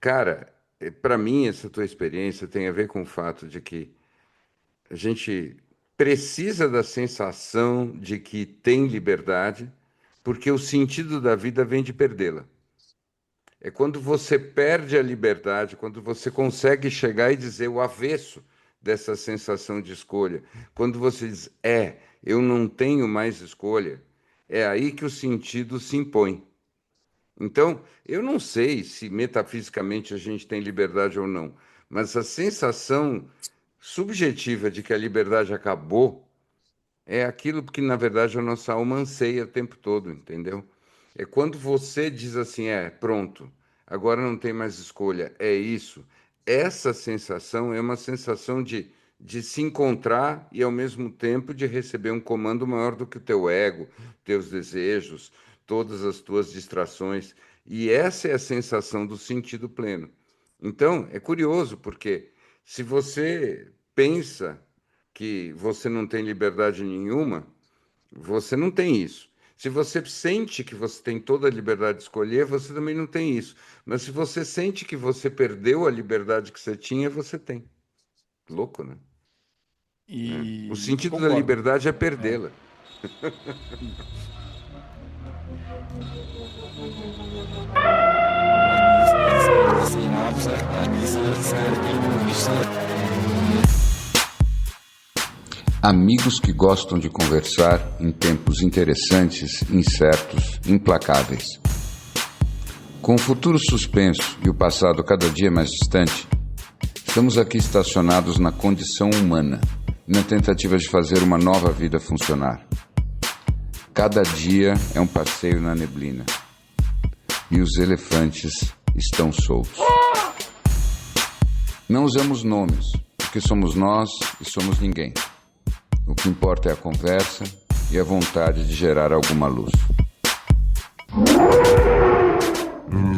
Cara, para mim, essa tua experiência tem a ver com o fato de que a gente precisa da sensação de que tem liberdade, porque o sentido da vida vem de perdê-la. É quando você perde a liberdade, quando você consegue chegar e dizer o avesso dessa sensação de escolha. Quando você diz, eu não tenho mais escolha, é aí que o sentido se impõe. Então, eu não sei se metafisicamente a gente tem liberdade ou não, mas a sensação subjetiva de que a liberdade acabou é aquilo que, na verdade, a nossa alma anseia o tempo todo, entendeu? É quando você diz assim, pronto, agora não tem mais escolha, é isso. Essa sensação é uma sensação de se encontrar e, ao mesmo tempo, de receber um comando maior do que o teu ego, teus desejos, todas as tuas distrações. E essa é a sensação do sentido pleno. Então, é curioso, porque se você pensa que você não tem liberdade nenhuma, você não tem isso. Se você sente que você tem toda a liberdade de escolher, você também não tem isso. Mas se você sente que você perdeu a liberdade que você tinha, você tem. Louco, né? O E sentido da concordo. liberdade é É. perdê-la. Amigos que gostam de conversar em tempos interessantes, incertos, implacáveis. Com o futuro suspenso e o passado cada dia mais distante, estamos aqui estacionados na condição humana, na tentativa de fazer uma nova vida funcionar. Cada dia é um passeio na neblina. E os elefantes estão soltos. Não usamos nomes, porque somos nós e somos ninguém. O que importa é a conversa e a vontade de gerar alguma luz.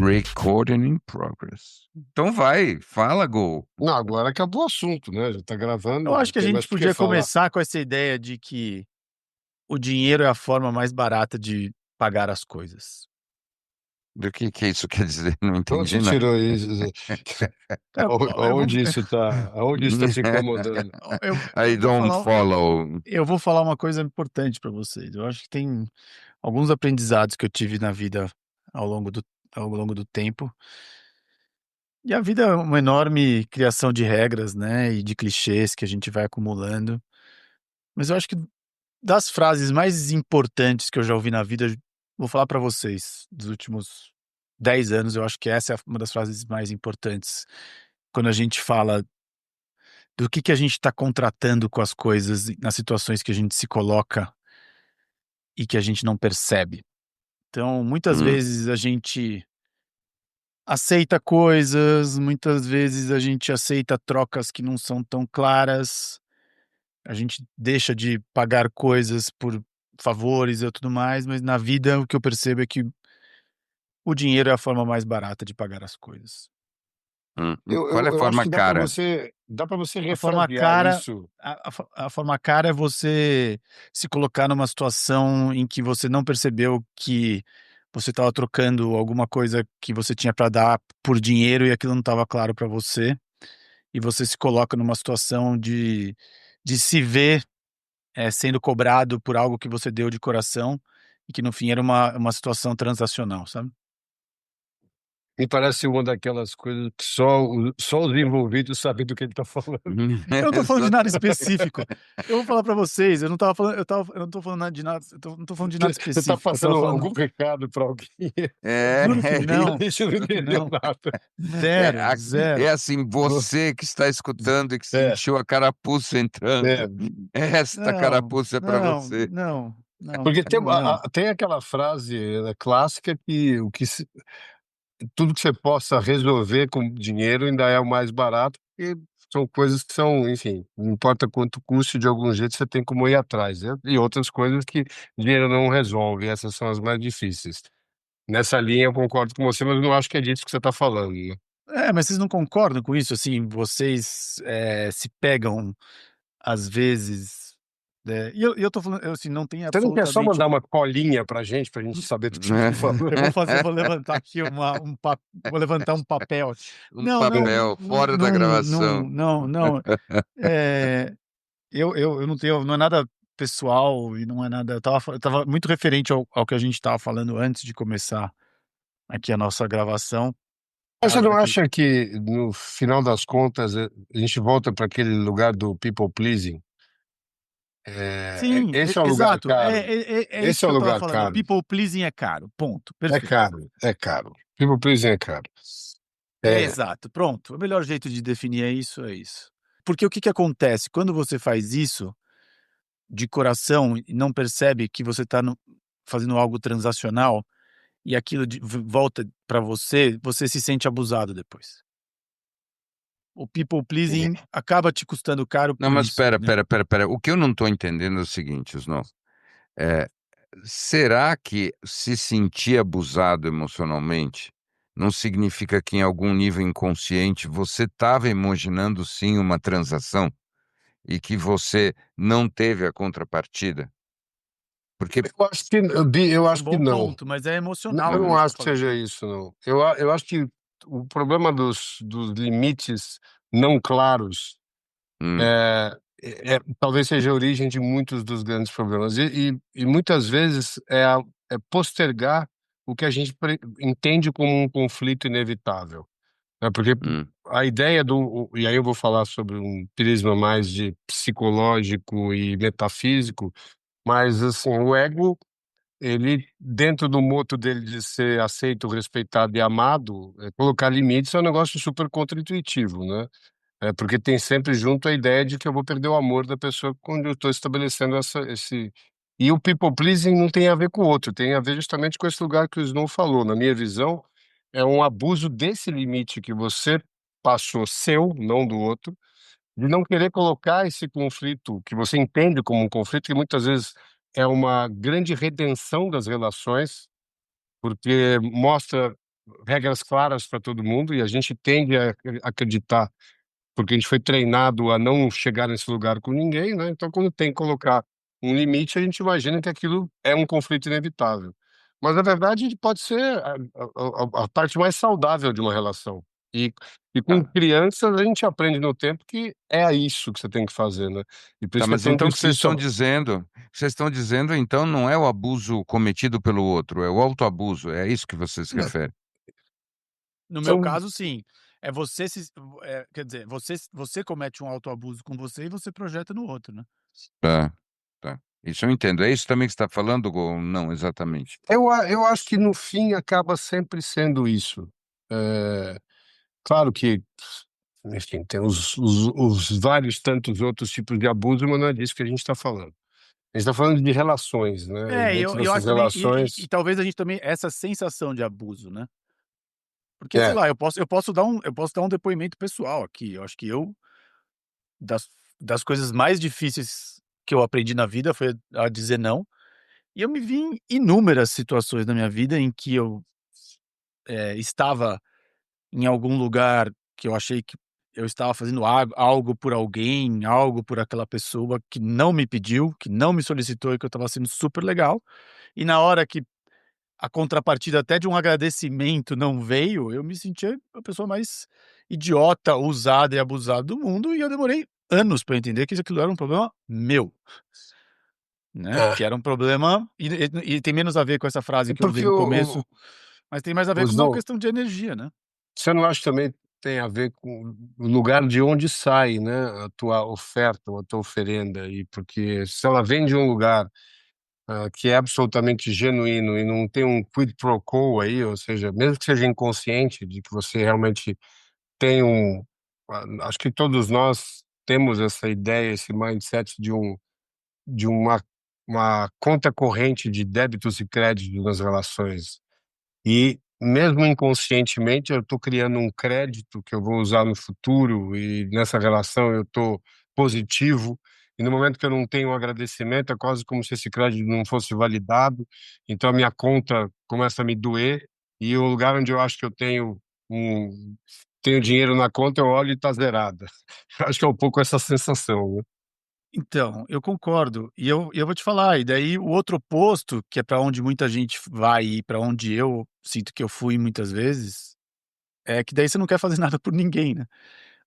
Recording in progress. Então vai, fala, Gol. Não, agora acabou o assunto, né? Já tá gravando, Eu não acho que a tem mais gente o que podia falar. começar com essa ideia de que o dinheiro é a forma mais barata de pagar as coisas. Do que isso quer dizer? Não De onde entendi você nada. tirou isso? Eu vou, Aonde isso tá te incomodando? I vou don't falar, follow. eu vou falar uma coisa importante para vocês. Eu acho que tem alguns aprendizados que eu tive na vida ao longo do, ao longo do tempo. E a vida é uma enorme criação de regras, né, e de clichês que a gente vai acumulando. Mas eu acho que das frases mais importantes que eu já ouvi na vida, vou falar para vocês, dos últimos 10 anos, eu acho que essa é uma das frases mais importantes, quando a gente fala do que a gente está contratando com as coisas, nas situações que a gente se coloca e que a gente não percebe. Então, muitas Hum, vezes a gente aceita coisas, muitas vezes a gente aceita trocas que não são tão claras, a gente deixa de pagar coisas por favores e tudo mais, mas na vida o que eu percebo é que o dinheiro é a forma mais barata de pagar as coisas. Qual é a Eu acho forma que dá para cara? você A forma refrasear cara isso. a forma cara é você se colocar numa situação em que você não percebeu que você estava trocando alguma coisa que você tinha para dar por dinheiro e aquilo não estava claro para você, e você se coloca numa situação de se ver, sendo cobrado por algo que você deu de coração e que no fim era uma situação transacional, sabe? Me parece uma daquelas coisas que só os envolvidos sabem do que ele tá falando. Eu não tô falando de nada Exatamente. específico. Eu vou falar pra vocês, eu não tô falando nada de nada, não tô falando de nada Você tá específico, eu estava passando falando algum recado para alguém? É, juro que A não, gente não juro que entendeu não. nada. é, Zero, a- é zero. assim, você que está escutando e que É, sentiu a carapuça é. entrando, esta Não, carapuça é para não, você. não, não, Porque não. tem aquela frase clássica que tudo que você possa resolver com dinheiro ainda é o mais barato, porque são coisas que são, enfim, não importa quanto custe, de algum jeito você tem como ir atrás, né? E outras coisas que dinheiro não resolve, essas são as mais difíceis. Nessa linha eu concordo com você, mas eu não acho que é disso que você está falando, né? Mas vocês não concordam com isso? Assim, vocês, se pegam, às vezes, E eu tô falando, assim, não tem Você não quer só absolutamente. mandar uma colinha pra gente saber do que você tá falando? Eu vou levantar aqui vou levantar um papel. Um Não, não, papel fora da gravação. não. Eh, eu não tenho, não é nada pessoal e não é nada, eu estava muito referente ao que a gente estava falando antes de começar aqui a nossa gravação, Mas você caso não aqui. acha que, no final das contas, a gente volta para aquele lugar do people pleasing? Sim, Esse é um lugar exato, caro. é isso Esse é que um eu estava lugar falando, caro. people pleasing é caro, ponto, É perfeito. caro, é caro. People pleasing é caro. É É, exato, pronto, o melhor jeito de definir é isso, é isso. Porque o que que acontece, quando você faz isso de coração e não percebe que você está fazendo algo transacional, e aquilo volta para você, você se sente abusado depois. O people pleasing acaba te custando caro Não, por mas isso, né. espera. O que eu não estou entendendo é o seguinte, Snow. É, será que se sentir abusado emocionalmente não significa que em algum nível inconsciente você estava imaginando sim uma transação e que você não teve a contrapartida? Porque, eu acho que, eu É um acho que bom não. ponto, mas é emocional Eu que a não gente uhum, está acho que falando, seja né. isso, não. Eu acho que o problema dos limites não claros hum, talvez seja a origem de muitos dos grandes problemas. E muitas vezes é postergar o que a gente entende como um conflito inevitável. Né? Porque hum, a ideia e aí eu vou falar sobre um prisma mais de psicológico e metafísico, mas assim, o ego, ele, dentro do moto dele de ser aceito, respeitado e amado, colocar limites é um negócio super contraintuitivo, né? Porque tem sempre junto a ideia de que eu vou perder o amor da pessoa quando eu estou estabelecendo esse. E o people pleasing não tem a ver com o outro, tem a ver justamente com esse lugar que o Snow falou. Na minha visão, é um abuso desse limite que você passou seu, não do outro, de não querer colocar esse conflito, que você entende como um conflito, que muitas vezes é uma grande redenção das relações, porque mostra regras claras para todo mundo e a gente tende a acreditar porque a gente foi treinado a não chegar nesse lugar com ninguém, né, então quando tem que colocar um limite, a gente imagina que aquilo é um conflito inevitável. Mas na verdade pode ser a parte mais saudável de uma relação. E e com tá. crianças a gente aprende no tempo que é isso que você tem que fazer, né, e por Tá, isso que é mas tão então o que difícil. vocês estão dizendo então não é o abuso cometido pelo outro, é o autoabuso, é isso que você se Não, refere? No meu são caso, sim, é você se quer dizer, você comete um autoabuso com você e você projeta no outro, né. Tá, tá. Isso eu entendo. É isso também que você está falando ou não exatamente? eu acho que no fim acaba sempre sendo isso. Eh Claro que, enfim, tem os vários tantos outros tipos de abuso, mas não é disso que a gente está falando. A gente está falando de relações, né, e É, dentro eu dessas acho também, e relações talvez a gente também, essa sensação de abuso, né. Porque, sei é, lá, eu posso dar um depoimento pessoal aqui, eu acho que das das coisas mais difíceis que eu aprendi na vida foi a dizer não, e eu me vi em inúmeras situações na minha vida em que eu, estava em algum lugar que eu achei que eu estava fazendo algo por alguém, algo por aquela pessoa que não me pediu, que não me solicitou e que eu estava sendo super legal, e na hora que a contrapartida até de um agradecimento não veio, eu me senti a pessoa mais idiota, usada e abusada do mundo, e eu demorei anos para entender que aquilo era um problema meu, né, é, que era um problema, e tem menos a ver com essa frase que eu usei porque no começo, mas tem mais a ver com os uma não questão de energia, né. você não acha também tem a ver com o lugar de onde sai, né, a tua oferta ou a tua oferenda, e porque se ela vem de um lugar, que é absolutamente genuíno e não tem um quid pro quo aí, ou seja, mesmo que seja inconsciente de que você realmente tem acho que todos nós temos essa ideia, esse mindset de uma conta corrente de débitos e créditos nas relações. E mesmo inconscientemente eu estou criando um crédito que eu vou usar no futuro e nessa relação eu estou positivo, e no momento que eu não tenho um agradecimento, é quase como se esse crédito não fosse validado, então a minha conta começa a me doer, e o lugar onde eu acho que eu tenho dinheiro na conta, eu olho e está zerada. Acho que é um pouco essa sensação, né. Então, eu concordo. E eu vou te falar, e daí o outro oposto, que é para onde muita gente vai e para onde eu sinto que eu fui muitas vezes, é que daí você não quer fazer nada por ninguém, né.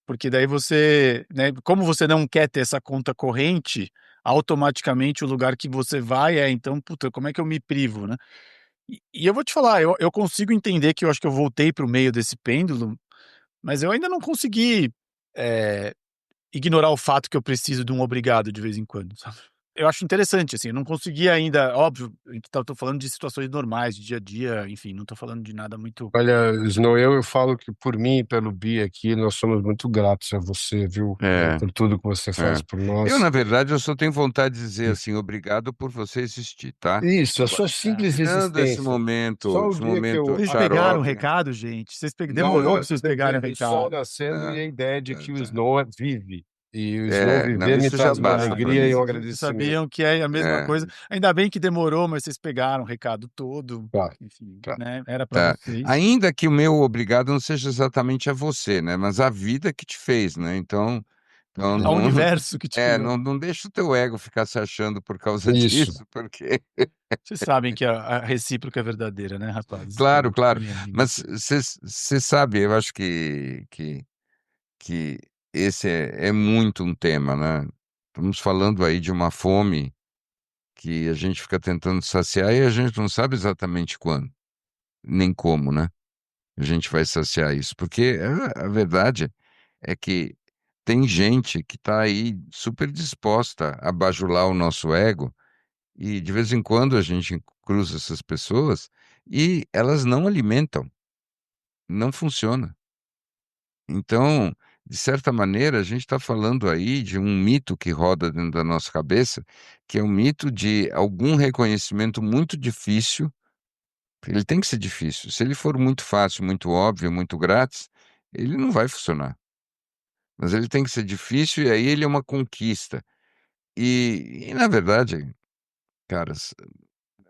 Porque daí você, né, como você não quer ter essa conta corrente, automaticamente o lugar que você vai é: "Então, puta, como é que eu me privo, né?". E eu vou te falar, eu consigo entender que eu acho que eu voltei para o meio desse pêndulo, mas eu ainda não consegui, eh ignorar o fato que eu preciso de um obrigado de vez em quando, sabe. Eu acho interessante, assim, eu não consegui ainda, óbvio, eu tô falando de situações normais, de dia a dia, enfim, não tô falando de nada muito. Olha, Snow, eu falo que por mim e pelo Bi aqui, nós somos muito gratos a você, viu? É, Por tudo que você faz é. por Eu, nós. na verdade, eu só tenho vontade de dizer assim, obrigado por você existir, tá? Isso, a Agora, sua simples tirando existência. Só o esse dia que momento eu Vocês pegaram o xarope, recado, gente? Vocês não, demorou não, pra vocês pegarem o o sol recado. nascendo e né, a ideia de tá, que o tá. Snow vive. E o Snow Não, viver me isso já traz uma basta para alegria e mim. um Vocês agradecimento. sabiam que é a mesma É, coisa. Ainda bem que demorou, mas vocês pegaram o recado todo, Tá, enfim, tá. né, era pra tá. vocês. Ainda que o meu obrigado não seja exatamente a você, né? Mas a vida que te fez, né? Então Ao não, universo que te criou. não deixa o teu ego ficar se achando por causa Isso. disso, porque Vocês sabem que a recíproca é verdadeira, né, rapazes? claro, claro. Minha amiga. Mas você sabe, eu acho que esse é muito um tema, né? Estamos falando aí de uma fome que a gente fica tentando saciar e a gente não sabe exatamente quando, nem como, né? A gente vai saciar isso, porque a verdade é que tem gente que está aí super disposta a bajular o nosso ego e de vez em quando a gente cruza essas pessoas e elas não alimentam, não funciona. Então, de certa maneira, a gente está falando aí de um mito que roda dentro da nossa cabeça, que é um mito de algum reconhecimento muito difícil. Ele tem que ser difícil. Se ele for muito fácil, muito óbvio, muito grátis, ele não vai funcionar. Mas ele tem que ser difícil e aí ele é uma conquista. E na verdade, caras,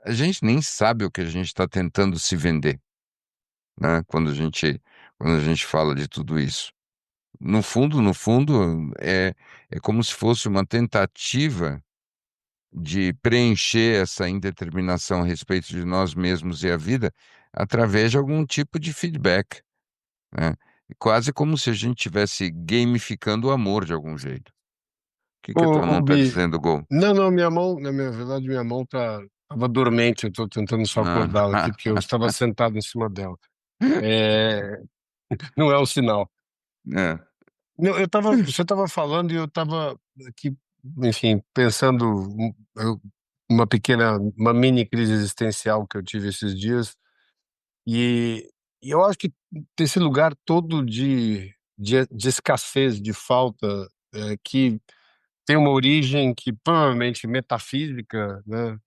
a gente nem sabe o que a gente está tentando se vender, né? Quando a gente fala de tudo isso. No fundo, é como se fosse uma tentativa de preencher essa indeterminação a respeito de nós mesmos e a vida através de algum tipo de feedback, né? Quase como se a gente estivesse gamificando o amor de algum jeito. O que que a tua mão está Bi, dizendo, Gol? não, não, minha mão, na minha verdade, minha mão tava dormente, eu tô tentando só acordá-la aqui, Ah, porque eu estava sentado em cima dela. É, não é o sinal. é. Não, você estava falando e eu estava aqui, enfim, pensando uma mini crise existencial que eu tive esses dias, e, e eu acho que esse lugar todo de escassez, de falta, que tem uma origem que provavelmente metafísica, né?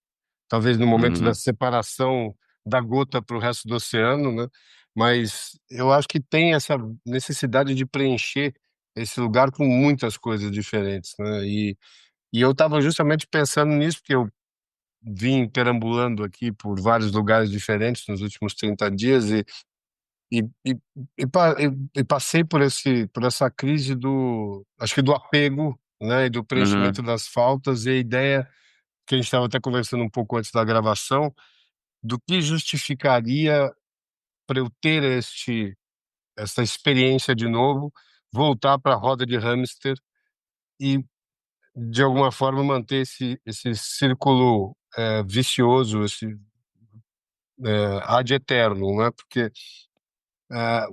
Talvez no momento da Uhum. separação da gota para o resto do oceano, né? Mas eu acho que tem essa necessidade de preencher esse lugar com muitas coisas diferentes, né? E eu estava justamente pensando nisso, porque eu vim perambulando aqui por vários lugares diferentes nos últimos 30 dias e, e, e passei por essa crise acho que do apego, né? E do preenchimento Uhum. das faltas e a ideia que a gente estava até conversando um pouco antes da gravação do que justificaria para eu ter essa experiência de novo, voltar para a roda de hamster e, de alguma forma, manter esse círculo vicioso, esse ad eterno, né? Porque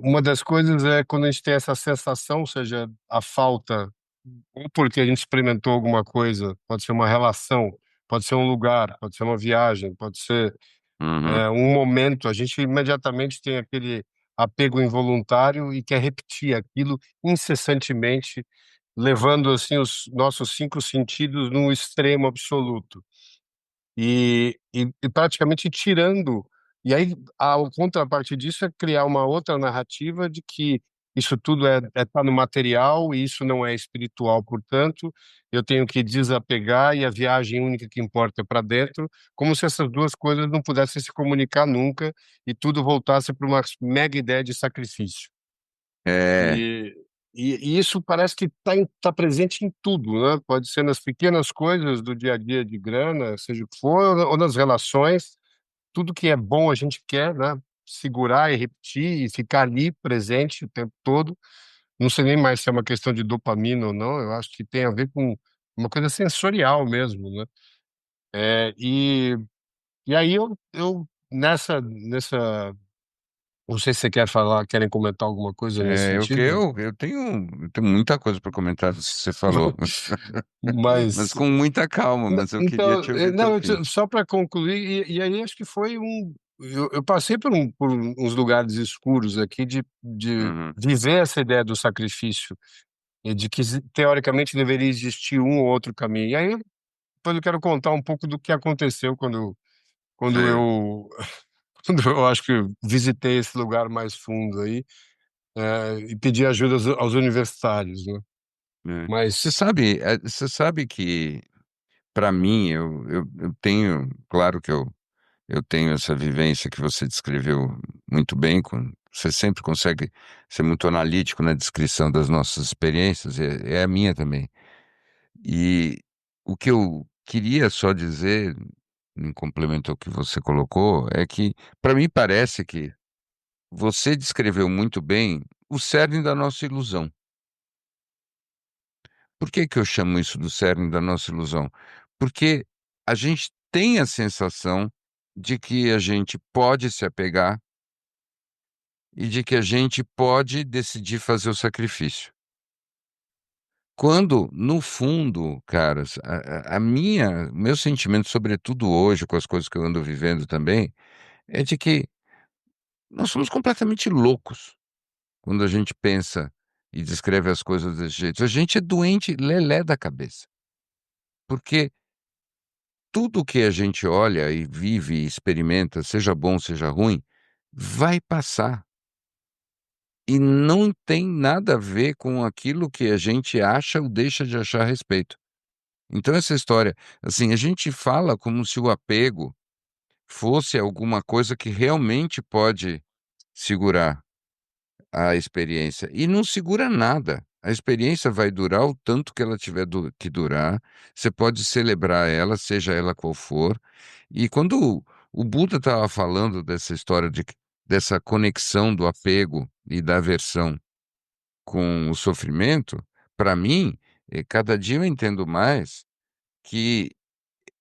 uma das coisas é quando a gente tem essa sensação, seja a falta, ou porque a gente experimentou alguma coisa, pode ser uma relação, pode ser um lugar, pode ser uma viagem, pode ser Uhum. um momento, a gente imediatamente tem aquele apego involuntário e quer repetir aquilo incessantemente, levando assim os nossos cinco sentidos num extremo absoluto e praticamente tirando. E aí a contraparte disso é criar uma outra narrativa de que isso tudo tá no material e isso não é espiritual, portanto, eu tenho que desapegar e a viagem única que importa é para dentro, como se essas duas coisas não pudessem se comunicar nunca e tudo voltasse para uma mega ideia de sacrifício. É, E E isso parece que tá presente em tudo, né? Pode ser nas pequenas coisas do dia a dia de grana, seja o que for, ou nas relações. Tudo que é bom a gente quer, né? Segurar e repetir e ficar ali presente o tempo todo. Não sei nem mais se é uma questão de dopamina ou não. Eu acho que tem a ver com uma coisa sensorial mesmo, né? É, e aí eu nessa, não sei se você quer falar, querem comentar alguma coisa nesse É, sentido, eu tenho muita coisa para comentar do que você falou, mas mas com muita calma, mas eu queria então, te ouvir até o não, fim. só para concluir, e aí acho que foi eu passei por uns lugares escuros aqui de Uhum. viver essa ideia do sacrifício e de que teoricamente deveria existir um ou outro caminho. E aí depois eu quero contar um pouco do que aconteceu quando É, eu quando eu acho que eu visitei esse lugar mais fundo aí, e pedi ajuda aos universitários, né? é. Mas Você sabe que, para mim, eu tenho, claro que eu tenho essa vivência que você descreveu muito bem, você sempre consegue ser muito analítico na descrição das nossas experiências, é a minha também. E o que eu queria só dizer, em complemento ao que você colocou, é que, para mim, parece que você descreveu muito bem o cerne da nossa ilusão. Por que que eu chamo isso do cerne da nossa ilusão? Porque a gente tem a sensação de que a gente pode se apegar e de que a gente pode decidir fazer o sacrifício. Quando, no fundo, caras, meu sentimento, sobretudo hoje, com as coisas que eu ando vivendo também, é de que nós somos completamente loucos quando a gente pensa e descreve as coisas desse jeito. A gente é doente lelé da cabeça, porque tudo que a gente olha e vive e experimenta, seja bom, seja ruim, vai passar. E não tem nada a ver com aquilo que a gente acha ou deixa de achar a respeito. Então, essa história, assim, a gente fala como se o apego fosse alguma coisa que realmente pode segurar a experiência. E não segura nada. A experiência vai durar o tanto que ela tiver que durar. Você pode celebrar ela, seja ela qual for. E quando o Buda estava falando dessa história dessa conexão do apego e da aversão com o sofrimento, para mim, cada dia eu entendo mais que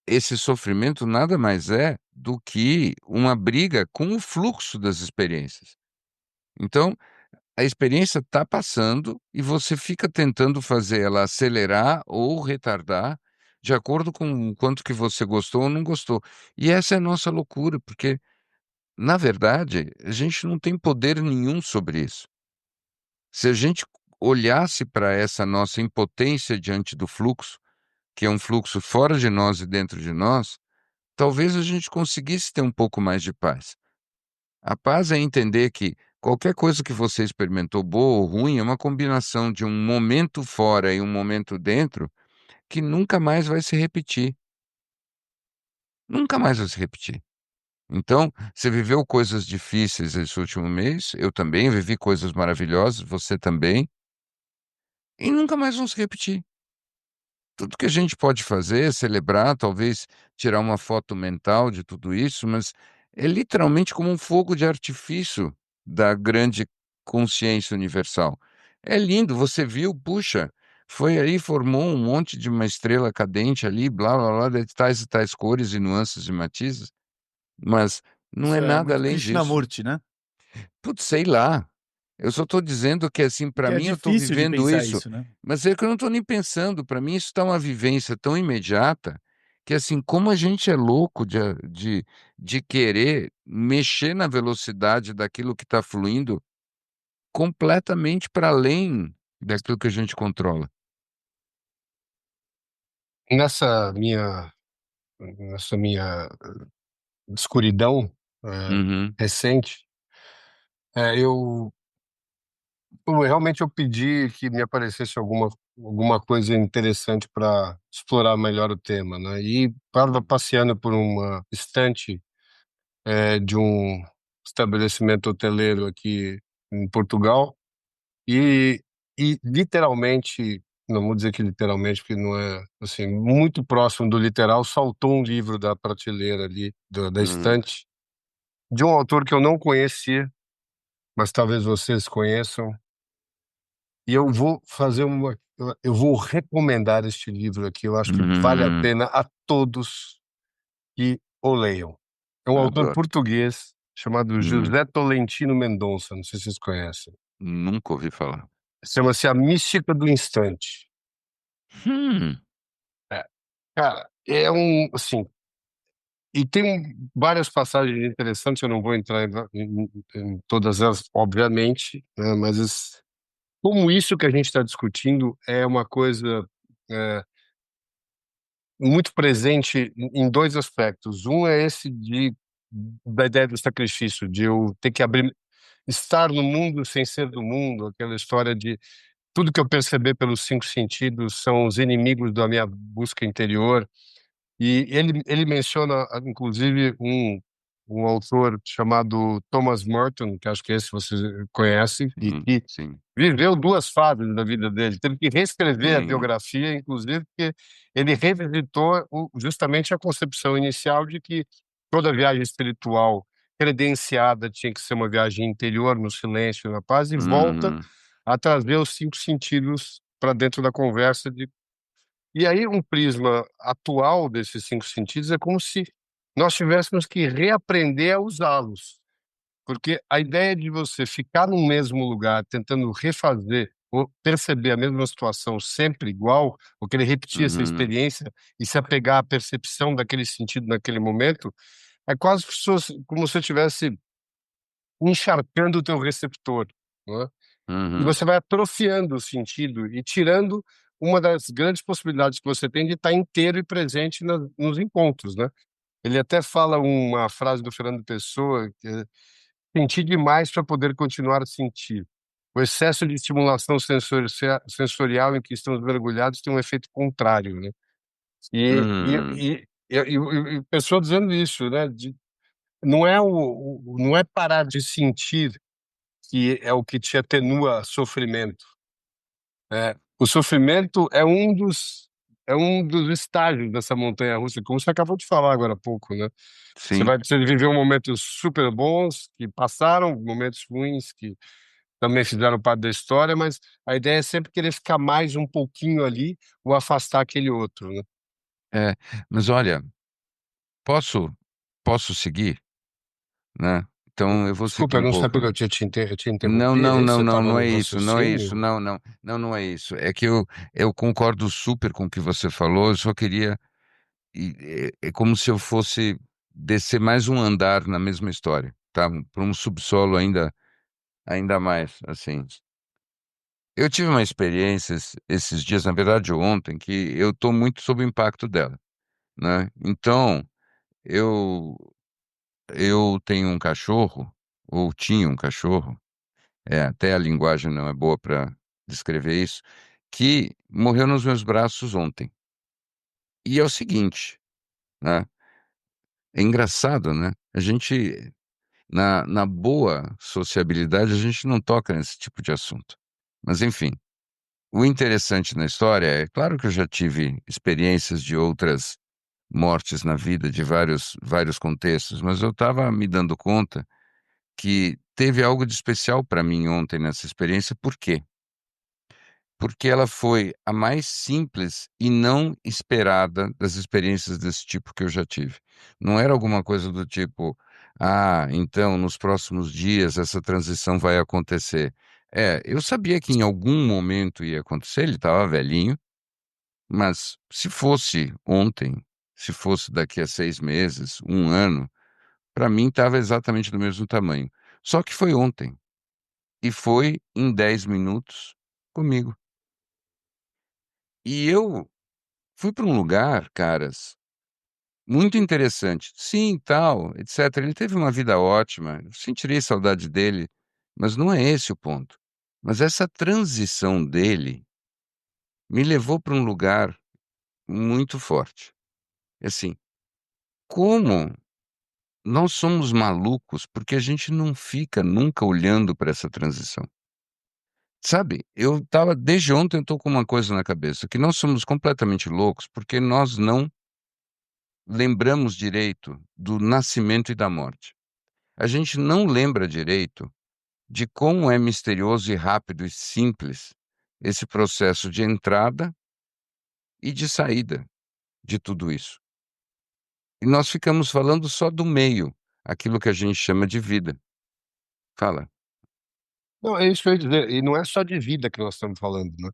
esse sofrimento nada mais é do que uma briga com o fluxo das experiências. Então, a experiência está passando e você fica tentando fazer ela acelerar ou retardar de acordo com o quanto que você gostou ou não gostou. E essa é a nossa loucura, porque, na verdade, a gente não tem poder nenhum sobre isso. Se a gente olhasse para essa nossa impotência diante do fluxo, que é um fluxo fora de nós e dentro de nós, talvez a gente conseguisse ter um pouco mais de paz. A paz é entender que qualquer coisa que você experimentou, boa ou ruim, é uma combinação de um momento fora e um momento dentro que nunca mais vai se repetir. Nunca mais vai se repetir. Então, você viveu coisas difíceis esse último mês, eu também vivi coisas maravilhosas, você também, e nunca mais vão se repetir. Tudo que a gente pode fazer é celebrar, talvez tirar uma foto mental de tudo isso, mas é literalmente como um fogo de artifício da grande consciência universal. É lindo, você viu, puxa, foi aí, formou um monte de uma estrela cadente ali, blá blá blá, de tais e tais cores e nuances e matizes, mas não Isso é é nada muito além disso. Krishnamurti, né? Putz, sei lá. Eu só estou dizendo que, assim, para Porque é mim, eu estou difícil de vivendo pensar isso, isso, né? mas é que eu não estou nem pensando. Para mim, isso está uma vivência tão imediata que, assim, como a gente é louco de querer mexer na velocidade daquilo que está fluindo completamente para além daquilo que a gente controla. nessa minha escuridão, Uhum, recente, eu realmente eu pedi que me aparecesse alguma coisa interessante para explorar melhor o tema, né? E estava passeando por uma estante, de um estabelecimento hoteleiro aqui em Portugal, e e literalmente, não vou dizer que literalmente, porque não é assim, muito próximo do literal, saltou um livro da prateleira ali, da Hum, estante, de um autor que eu não conhecia, mas talvez vocês conheçam. E eu vou fazer uma. Eu vou recomendar este livro aqui. Eu acho que vale a hum, pena a todos que o leiam. É um autor adoro. português chamado Hum, José Tolentino Mendonça. Não sei se vocês conhecem. nunca ouvi falar. Chama-se A Mística do Instante. Hum, É, cara, é um, assim, e tem várias passagens interessantes, eu não vou entrar em todas elas, obviamente, né, mas como isso que a gente está discutindo é uma coisa é, muito presente em dois aspectos. Um é esse da ideia do sacrifício, de eu ter que abrir, estar no mundo sem ser do mundo, aquela história de tudo que eu perceber pelos cinco sentidos são os inimigos da minha busca interior. E ele menciona, inclusive, um autor chamado Thomas Merton, que acho que esse você conhece, e que sim, viveu duas fases da vida dele. Teve que reescrever a sim. biografia, inclusive, porque ele revisitou justamente a concepção inicial de que toda viagem espiritual credenciada tinha que ser uma viagem interior, no silêncio, na paz, e volta Uhum, a trazer os cinco sentidos para dentro da conversa e aí, um prisma atual desses cinco sentidos é como se nós tivéssemos que reaprender a usá-los, porque a ideia de você ficar no mesmo lugar, tentando refazer ou perceber a mesma situação sempre igual, ou querer repetir essa uhum, experiência e se apegar à percepção daquele sentido naquele momento, é quase como se você estivesse encharcando o teu receptor, não é? E uhum, você vai atrofiando o sentido e tirando uma das grandes possibilidades que você tem de estar inteiro e presente nos encontros, né? Ele até fala uma frase do Fernando Pessoa, que é sentir demais para poder continuar a sentir. O excesso de estimulação sensorial em que estamos mergulhados tem um efeito contrário, né? E, e, uhum, e, e Pessoa dizendo isso, né? Não é não é parar de sentir que é o que te atenua sofrimento. O sofrimento é um dos estágios dessa montanha-russa, como você acabou de falar agora há pouco, né. sim. Você viveu momentos super bons que passaram, momentos ruins que também fizeram parte da história, mas a ideia é sempre querer ficar mais um pouquinho ali ou afastar aquele outro, né. É, mas olha, posso posso seguir, né? Então eu vou seguir Desculpa, eu um não sabia pouco. que eu tinha Não, interrompido não, aí, não, você não, estava não é num isso, não é isso, raciocínio? não, não, não, não é isso. É que eu concordo super com o que você falou, eu só queria, é como se eu fosse descer mais um andar na mesma história, tá? Para um subsolo ainda mais, assim. Eu tive uma experiência esses dias, na verdade ontem, que eu estou muito sob o impacto dela, né? Então, eu, eu tenho um cachorro, ou tinha um cachorro, até a linguagem não é boa para descrever isso, que morreu nos meus braços ontem. E é o seguinte, né? É engraçado, né? A gente, na boa sociabilidade, a gente não toca nesse tipo de assunto. Mas, enfim, o interessante na história é, claro que eu já tive experiências de outras mortes na vida, de vários contextos, mas eu estava me dando conta que teve algo de especial para mim ontem nessa experiência. Por quê? Porque ela foi a mais simples e não esperada das experiências desse tipo que eu já tive. Não era alguma coisa do tipo, ah, então nos próximos dias essa transição vai acontecer. Eu sabia que em algum momento ia acontecer, ele estava velhinho, mas se fosse ontem, se fosse daqui a 6 meses, um ano, para mim estava exatamente do mesmo tamanho. Só que foi ontem, e foi em 10 minutos comigo. E eu fui para um lugar, caras, muito interessante. Sim, tal, etc. Ele teve uma vida ótima, eu sentirei saudade dele, mas não é esse o ponto. Mas essa transição dele me levou para um lugar muito forte. Assim, como nós somos malucos porque a gente não fica nunca olhando para essa transição. Sabe, eu estava desde ontem eu estou com uma coisa na cabeça, que nós somos completamente loucos, porque nós não lembramos direito do nascimento e da morte. A gente não lembra direito de como é misterioso e rápido e simples esse processo de entrada e de saída de tudo isso. E nós ficamos falando só do meio, aquilo que a gente chama de vida. Fala. Não, é isso que eu ia dizer. E não é só de vida que nós estamos falando, né?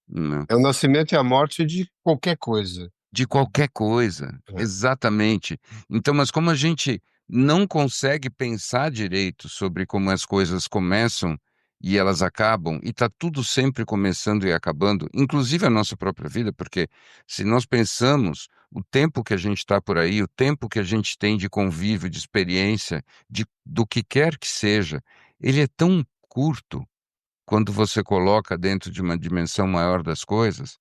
Não. É o nascimento e a morte de qualquer coisa. De qualquer coisa, É. exatamente. Então, mas como a gente não consegue pensar direito sobre como as coisas começam e elas acabam, e está tudo sempre começando e acabando, inclusive a nossa própria vida, porque se nós pensamos o tempo que a gente está por aí, o tempo que a gente tem de convívio, de experiência, do que quer que seja, ele é tão curto quando você coloca dentro de uma dimensão maior das coisas.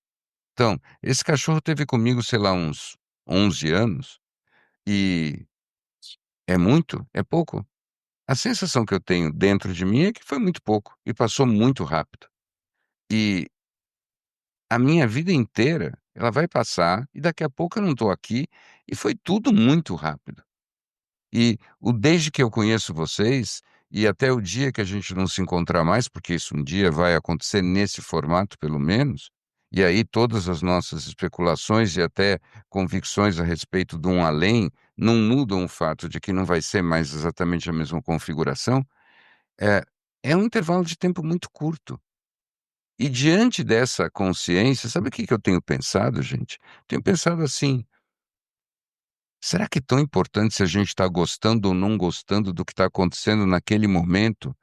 Então, esse cachorro teve comigo, sei lá, uns 11 anos, e é muito? É pouco? A sensação que eu tenho dentro de mim é que foi muito pouco e passou muito rápido. E a minha vida inteira, ela vai passar e daqui a pouco eu não estou aqui e foi tudo muito rápido. E o desde que eu conheço vocês e até o dia que a gente não se encontrar mais, porque isso um dia vai acontecer nesse formato pelo menos, e aí todas as nossas especulações e até convicções a respeito de um além não mudam o fato de que não vai ser mais exatamente a mesma configuração, é é um intervalo de tempo muito curto. E diante dessa consciência, sabe o que que eu tenho pensado, gente? Tenho pensado assim: será que é tão importante se a gente está gostando ou não gostando do que está acontecendo naquele momento?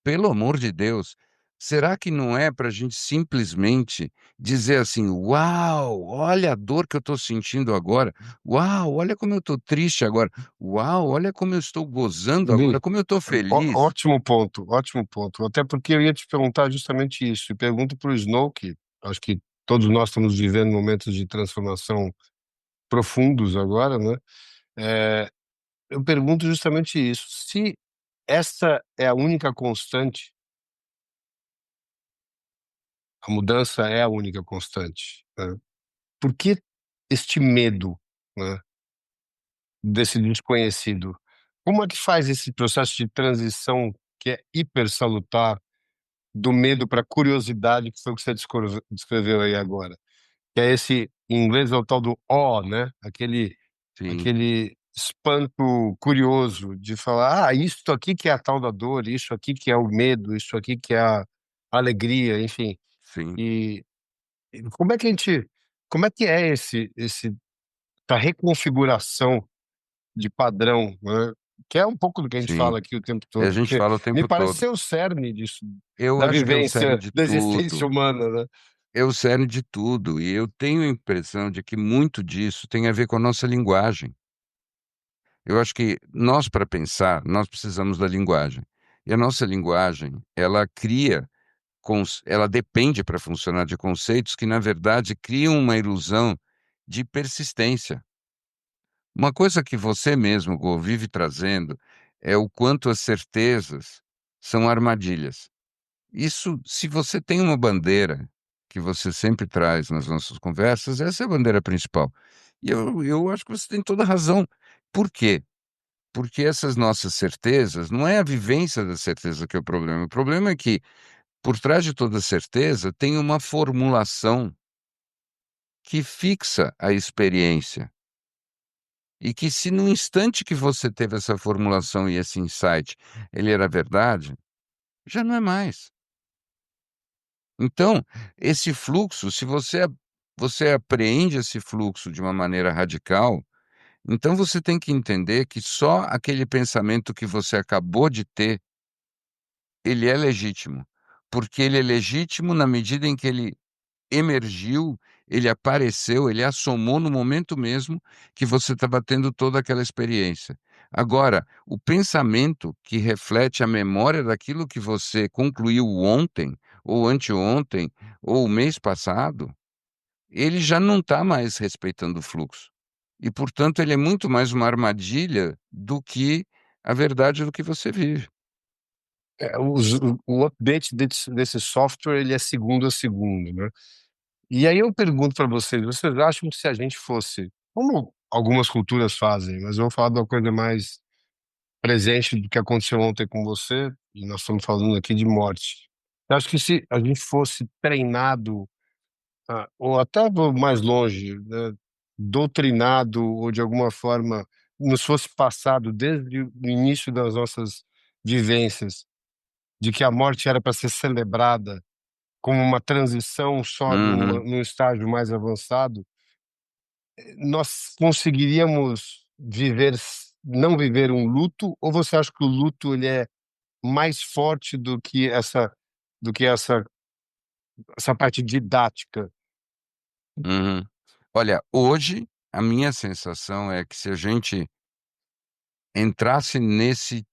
Pelo amor de Deus, será que não é para a gente simplesmente dizer assim: "Uau, olha a dor que eu estou sentindo agora. Uau, olha como eu estou triste agora. Uau, olha como eu estou gozando agora, Li, como eu estou feliz". ótimo ponto, ótimo ponto. Até porque eu ia te perguntar justamente isso. E pergunto para o Snow, que acho que todos nós estamos vivendo momentos de transformação profundos agora, né? É, eu pergunto justamente isso. Se essa é a única constante, a mudança é a única constante, né? Por que este medo, né, desse desconhecido? Como é que faz esse processo de transição que é hiper salutar do medo para curiosidade, que foi o que você descreveu aí agora? Que é esse, em inglês é o tal do awe, né? Sim, Aquele espanto curioso de falar, isso aqui que é a tal da dor, isso aqui que é o medo, isso aqui que é a alegria, enfim. sim, E como é que a gente, como é que é essa reconfiguração de padrão, né? Que é um pouco do que a gente sim. fala aqui o tempo E a todo, gente porque fala o me tempo parece todo. ser o cerne disso, Eu da acho que é o cerne vivência de da existência tudo. humana, né? É o cerne de tudo, e eu tenho a impressão de que muito disso tem a ver com a nossa linguagem. Eu acho que nós, para pensar, nós precisamos da linguagem. E a nossa linguagem, ela cria, ela depende para funcionar de conceitos que, na verdade, criam uma ilusão de persistência. Uma coisa que você mesmo, Gô, vive trazendo é o quanto as certezas são armadilhas. Isso, se você tem uma bandeira que você sempre traz nas nossas conversas, essa é a bandeira principal. E eu acho que você tem toda a razão. Por quê? Porque essas nossas certezas, não é a vivência da certeza que é o problema. O problema é que, por trás de toda certeza, tem uma formulação que fixa a experiência. E que, se no instante que você teve essa formulação e esse insight, ele era verdade, já não é mais. Então, esse fluxo, se você apreende esse fluxo de uma maneira radical, então você tem que entender que só aquele pensamento que você acabou de ter, ele é legítimo, porque ele é legítimo na medida em que ele emergiu, ele apareceu, ele assomou no momento mesmo que você estava tendo toda aquela experiência. Agora, o pensamento que reflete a memória daquilo que você concluiu ontem, ou anteontem, ou o mês passado, ele já não está mais respeitando o fluxo. E, portanto, ele é muito mais uma armadilha do que a verdade do que você vive. o update desse software ele é segundo a segundo, né? E aí eu pergunto para vocês acham que se a gente fosse, como algumas culturas fazem, mas eu vou falar de uma coisa mais presente do que aconteceu ontem com você, e nós estamos falando aqui de morte. Eu acho que se a gente fosse treinado, ou até vou mais longe, né, doutrinado, ou de alguma forma nos fosse passado desde o início das nossas vivências, de que a morte era para ser celebrada como uma transição só Uhum, num estágio mais avançado, nós conseguiríamos não viver um luto, ou você acha que o luto ele é mais forte do que essa parte didática? uhum. Olha, hoje a minha sensação é que se a gente entrasse nesse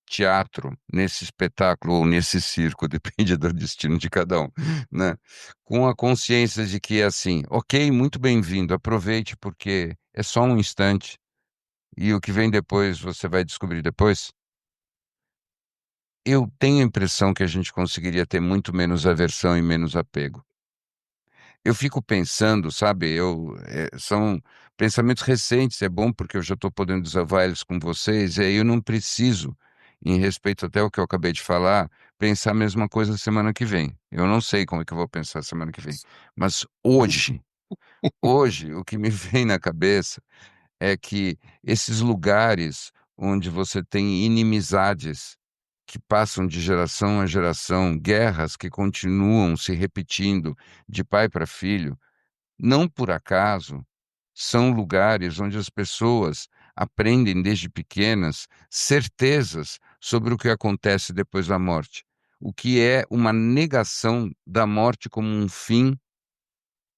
teatro, nesse espetáculo ou nesse circo, depende do destino de cada um, né? Com a consciência de que, assim, ok, muito bem-vindo, aproveite porque é só um instante e o que vem depois você vai descobrir depois. Eu tenho a impressão que a gente conseguiria ter muito menos aversão e menos apego. Eu fico pensando, sabe, são pensamentos recentes, é bom porque eu já estou podendo desavar eles com vocês, e aí eu não preciso, em respeito até ao que eu acabei de falar, pensar a mesma coisa semana que vem. Eu não sei como é que eu vou pensar semana que vem. Mas hoje, o que me vem na cabeça é que esses lugares onde você tem inimizades que passam de geração a geração, guerras que continuam se repetindo de pai para filho, não por acaso, são lugares onde as pessoas aprendem desde pequenas certezas sobre o que acontece depois da morte, o que é uma negação da morte como um fim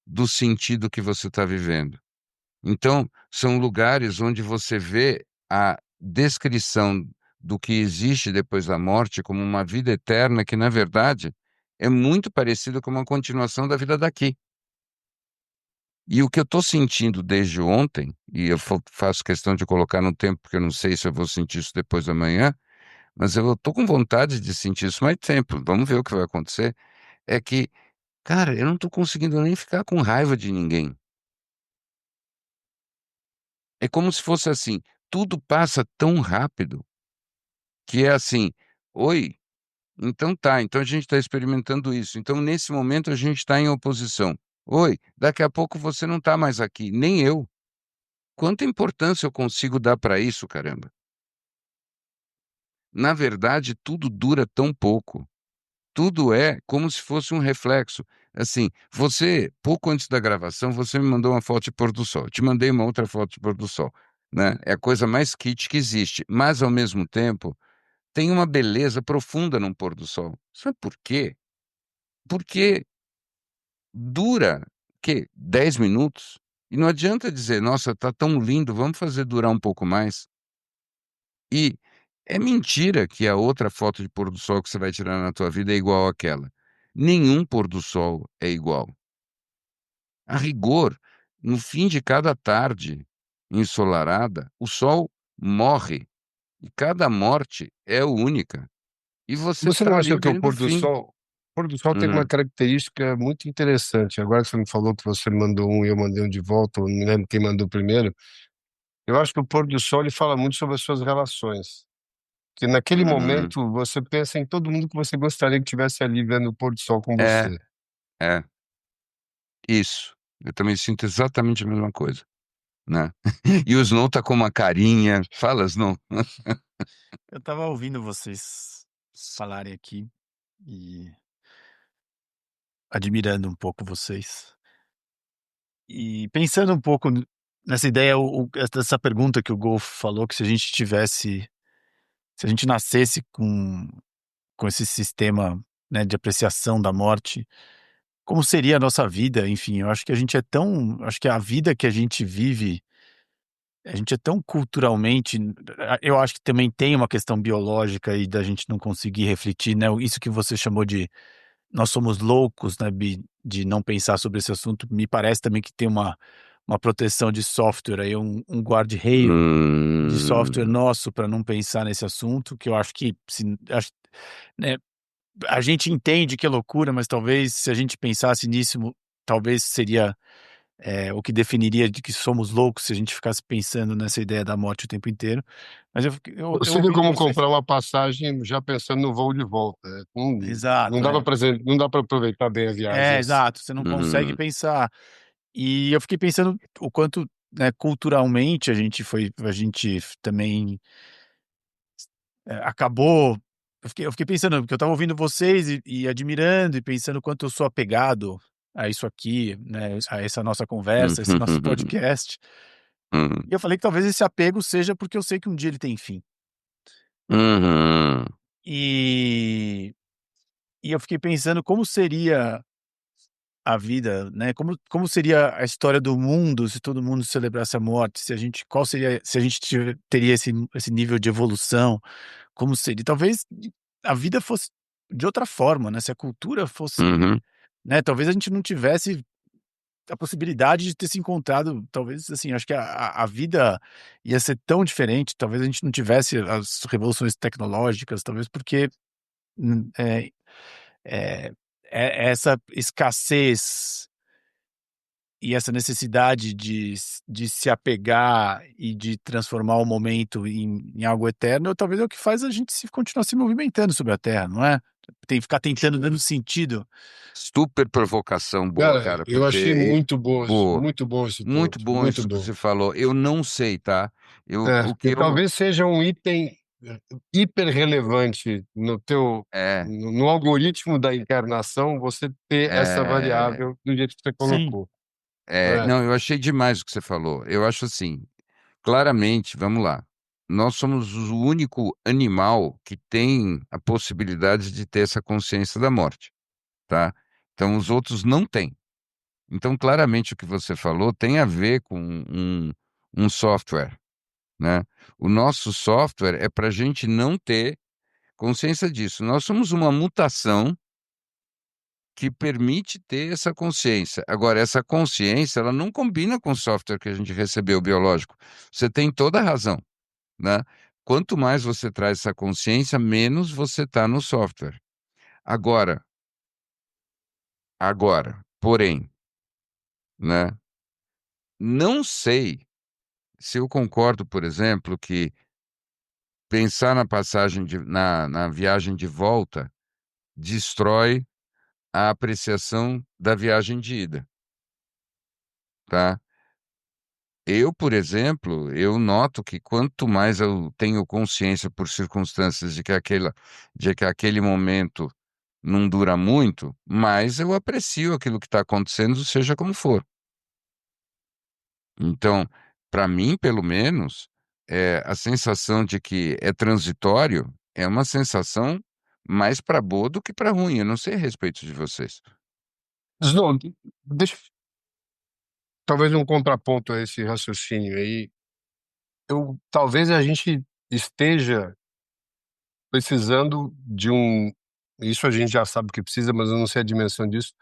do sentido que você está vivendo. Então, são lugares onde você vê a descrição do que existe depois da morte como uma vida eterna que, na verdade, é muito parecido com uma continuação da vida daqui. E o que eu estou sentindo desde ontem, e eu faço questão de colocar no tempo, porque eu não sei se eu vou sentir isso depois da manhã, mas eu estou com vontade de sentir isso mais tempo. Vamos ver o que vai acontecer. É que, cara, eu não estou conseguindo nem ficar com raiva de ninguém. É como se fosse assim, tudo passa tão rápido que é assim, oi, então tá, então a gente está experimentando isso. Então, nesse momento, a gente está em oposição. Oi, daqui a pouco você não está mais aqui, nem eu. Quanta importância eu consigo dar para isso, caramba? Na verdade, tudo dura tão pouco. Tudo é como se fosse um reflexo. Assim, você, pouco antes da gravação, você me mandou uma foto de pôr do sol. Eu te mandei uma outra foto de pôr do sol, né? É a coisa mais kit que existe. Mas, ao mesmo tempo, tem uma beleza profunda num pôr do sol. Sabe por quê? Porque dura, que 10 minutos. E não adianta dizer, nossa, tá tão lindo, vamos fazer durar um pouco mais. E é mentira que a outra foto de pôr do sol que você vai tirar na tua vida é igual àquela. Nenhum pôr do sol é igual. A rigor, no fim de cada tarde ensolarada, o sol morre. E cada morte é única. E você Você não está ali acha que o vendo o fim. pôr do sol tem uma Uhum. característica muito interessante? Agora que você me falou que você mandou um e eu mandei um de volta, eu não me lembro quem mandou primeiro. Eu acho que o pôr do sol ele fala muito sobre as suas relações. Que naquele Uhum. momento você pensa em todo mundo que você gostaria que tivesse ali vendo o pôr do sol com É, você. é, isso. Eu também sinto exatamente a mesma coisa, né? E o Snow tá com uma carinha. Fala, Snow. Eu estava ouvindo vocês falarem aqui e admirando um pouco vocês. E pensando um pouco nessa ideia, essa pergunta que o Golf falou, que se a gente nascesse com esse sistema, né, de apreciação da morte, como seria a nossa vida? Enfim, eu acho que a gente é tão, acho que a vida que a gente vive, a gente é tão culturalmente, eu acho que também tem uma questão biológica e da gente não conseguir refletir, né? Isso que você chamou de nós somos loucos, né, Bi, de não pensar sobre esse assunto. Me parece também que tem uma proteção de software aí, um guarda-reio de software Hum, nosso para não pensar nesse assunto, que eu acho que né, a gente entende que é loucura, mas talvez se a gente pensasse nisso, talvez seria o que definiria de que somos loucos se a gente ficasse pensando nessa ideia da morte o tempo inteiro. Mas eu Seria ouvindo como você. comprar uma passagem já pensando no voo de volta. Não Exato, dá para não dá para aproveitar bem a viagem assim. exato, você não consegue Uhum, pensar. E eu fiquei pensando o quanto, né, culturalmente a gente também acabou. Eu fiquei pensando, porque eu estava ouvindo vocês e admirando e pensando o quanto eu sou apegado a isso aqui, né, a essa nossa conversa, esse nosso uhum, podcast. uhum, E eu falei que talvez esse apego seja porque eu sei que um dia ele tem fim. uhum, E, e eu fiquei pensando como seria a vida, né? Como seria a história do mundo se todo mundo celebrasse a morte? Qual seria, se a gente teria esse nível de evolução? Como seria? Talvez a vida fosse de outra forma, né? Se a cultura fosse, uhum. né? Talvez a gente não tivesse a possibilidade de ter se encontrado, talvez, assim, acho que a vida ia ser tão diferente, talvez a gente não tivesse as revoluções tecnológicas, talvez porque hum, é, é, essa escassez e essa necessidade de se apegar e de transformar o momento em algo eterno, talvez é o que faz a gente continuar se movimentando sobre a Terra, não é? Tem que ficar tentando dando sentido. Super provocação boa, Cara, cara, eu porque achei boa, muito bom esse muito ponto, bom muito isso que bom. você falou. Eu não sei, tá? O que Que eu talvez seja um item hiper relevante no teu é, no algoritmo da encarnação, você ter essa é, variável do jeito que você Sim. colocou, né? não, eu achei demais o que você falou. Eu acho assim, claramente, vamos lá. Nós somos o único animal que tem a possibilidade de ter essa consciência da morte, tá? Então os outros não têm. Então, claramente, o que você falou tem a ver com um software, né? O nosso software é para a gente não ter consciência disso. Nós somos uma mutação que permite ter essa consciência. Agora, essa consciência, ela não combina com o software que a gente recebeu biológico. Você tem toda a razão, né? Quanto mais você traz essa consciência, menos você está no software. Agora, porém, né? Não sei se eu concordo, por exemplo, que pensar na na viagem de volta destrói a apreciação da viagem de ida, tá? Eu, por exemplo, eu noto que quanto mais eu tenho consciência por circunstâncias de que aquele momento não dura muito, mais eu aprecio aquilo que está acontecendo, seja como for. Então, para mim, pelo menos, a sensação de que é transitório é uma sensação mais para boa do que para ruim. Eu não sei a respeito de vocês. Snow, deixa talvez um contraponto a esse raciocínio aí. Talvez a gente esteja precisando de isso a gente já sabe que precisa, mas eu não sei a dimensão disso,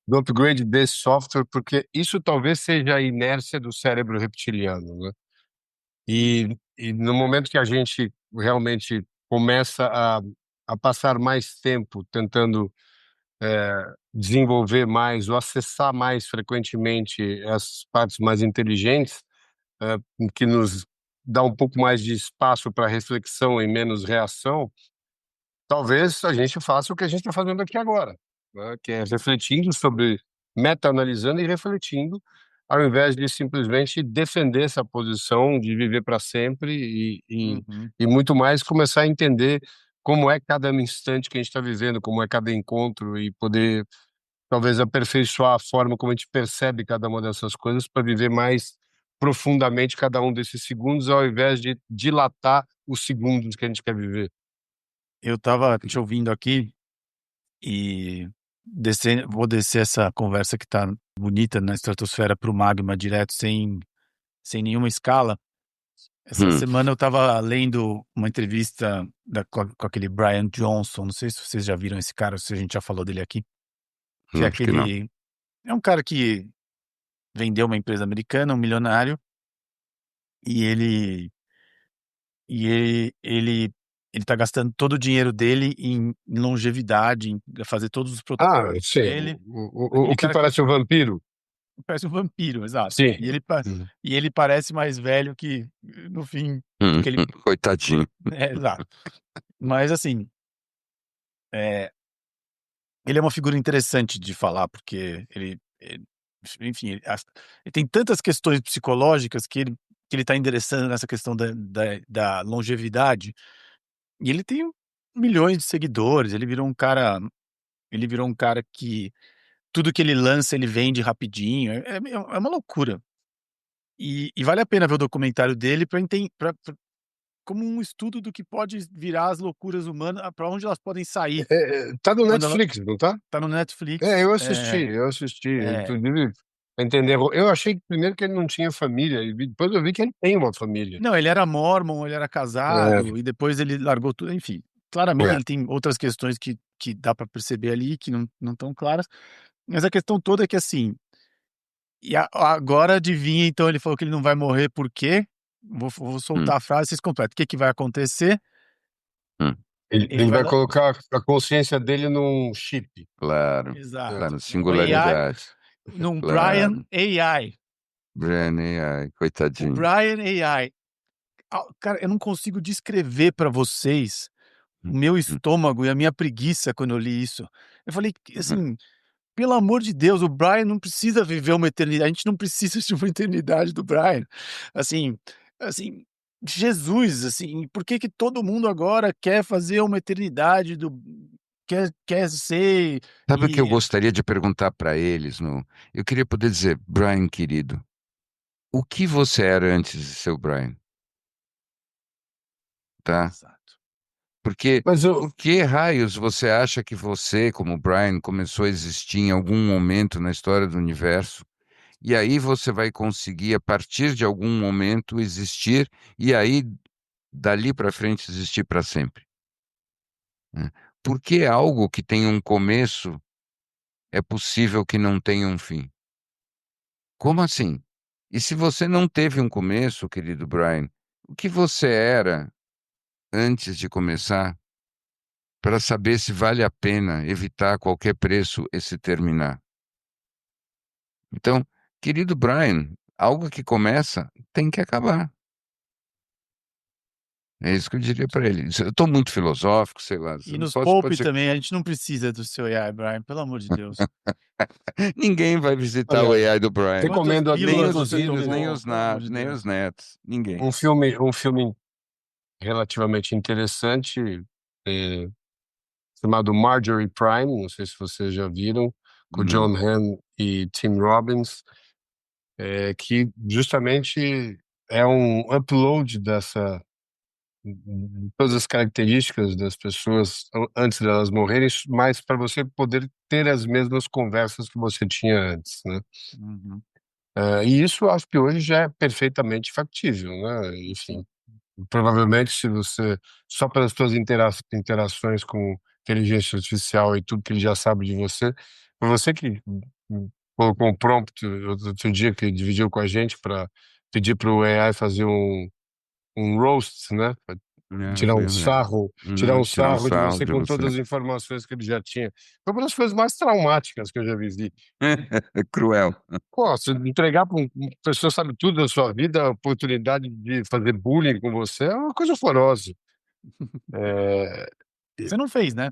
do upgrade desse software, porque isso talvez seja a inércia do cérebro reptiliano, né? E no momento que a gente realmente começa a passar mais tempo tentando desenvolver mais ou acessar mais frequentemente as partes mais inteligentes, eh, que nos dá um pouco mais de espaço para reflexão e menos reação, talvez a gente faça o que a gente está fazendo aqui agora, né? Que é refletindo sobre, meta-analisando e refletindo, ao invés de simplesmente defender essa posição de viver para sempre Uhum. e muito mais começar a entender como é cada instante que a gente está vivendo, como é cada encontro e poder talvez aperfeiçoar a forma como a gente percebe cada uma dessas coisas para viver mais profundamente cada um desses segundos, ao invés de dilatar os segundos que a gente quer viver. Eu estava te ouvindo aqui e vou descer essa conversa que está bonita na estratosfera para o magma direto, sem nenhuma escala. Essa Hum, semana eu estava lendo uma entrevista com aquele Brian Johnson, não sei se vocês já viram esse cara, se a gente já falou dele aqui, que é acho que não. aquele, é um cara que vendeu uma empresa americana, um milionário, e ele ele tá gastando todo o dinheiro dele em longevidade, em fazer todos os Ah, protocolos pra sim. ele. O Aquele que cara que parece um vampiro? parece um vampiro, exato. Sim. E ele parece mais velho que no fim, porque ele Coitadinho. exato. Mas assim, eh, ele é uma figura interessante de falar, porque enfim, ele tem tantas questões psicológicas que ele tá endereçando nessa questão da longevidade, e ele tem milhões de seguidores, ele virou um cara que tudo que ele lança, ele vende rapidinho, é uma loucura. E vale a pena ver o documentário dele para enten pra como um estudo do que pode virar as loucuras humanas, para onde elas podem sair Tá no quando ela Netflix, não tá? tá no É, Netflix. eu assisti, eu assisti. É. Inclusive, pra entender. Eu achei que primeiro que ele não tinha família, e depois eu vi que ele tem uma família. Não, ele era mórmon, ele era É, casado e depois ele largou tudo, enfim. Claramente é. ele tem outras questões que dá para perceber ali, que não estão claras, mas a questão toda é que, assim, agora adivinha, então, ele falou que ele não vai morrer por quê? Vou Hum, soltar a frase, vocês completam. O que que vai acontecer? Hum. Ele Ele vai vai lan colocar a consciência dele num chip. claro, É. exato. claro, O AI, singularidade. num Brian Claro. AI. Brené, ai, O coitadinho. Brian AI. Cara, eu não consigo descrever para vocês o Hum, meu hum, estômago e a minha preguiça quando eu li isso. Eu falei que, uhum. assim, pelo amor de Deus, o Brian não precisa viver uma eternidade, a gente não precisa de uma eternidade do Brian. Assim assim, Jesus, assim, por que que todo mundo agora quer fazer uma eternidade quer ser Sabe o que eu e gostaria de perguntar para eles? Eu queria poder dizer, Brian, querido, o que você era antes de ser o Brian, tá? exato. Porque Mas eu, por que raios você acha que você, como Brian, começou a existir em algum momento na história do universo? E aí você vai conseguir, a partir de algum momento, existir, e aí, dali para frente, existir para sempre, né? Por que algo que tem um começo é possível que não tenha um fim? Como assim? E se você não teve um começo, querido Brian, o que você era antes de começar, para saber se vale a pena evitar a qualquer preço esse terminar? Então, querido Brian, algo que começa tem que acabar. É isso que eu diria para ele. Eu estou muito filosófico, sei lá. E nos Pode poupe ser. também, a gente não precisa do seu AI, Brian, pelo amor de Deus. Ninguém vai visitar o olha, AI do Brian. Quantas recomendo a Nem pílulas todos, os você filhos, inclusive, nem tomou? os, Pelo amor de nem os Deus. netos. Ninguém. um filme relativamente interessante, é, chamado Marjorie Prime, não sei se vocês já viram, com Não. John Hamm e Tim Robbins, que justamente é um upload de todas as características das pessoas antes delas morrerem, mas para você poder ter as mesmas conversas que você tinha antes, né? Uhum. E isso eu acho que hoje já é perfeitamente factível, né? Enfim, provavelmente se você, só pelas suas interações com inteligência artificial e tudo que ele já sabe de você, foi você que colocou um prompt outro dia que dividiu com a gente para pedir para o AI fazer um roast, né? Pra Não, foi, né? tirar Não, um tirar um sarro de sarro você de com você. todas as informações que ele já tinha. Foi uma das coisas mais traumáticas que eu já vivi. Cruel. Pô, você entregar para uma pessoa que sabe tudo da sua vida, a oportunidade de fazer bullying com você é uma coisa horrorosa. É, Você não fez, né?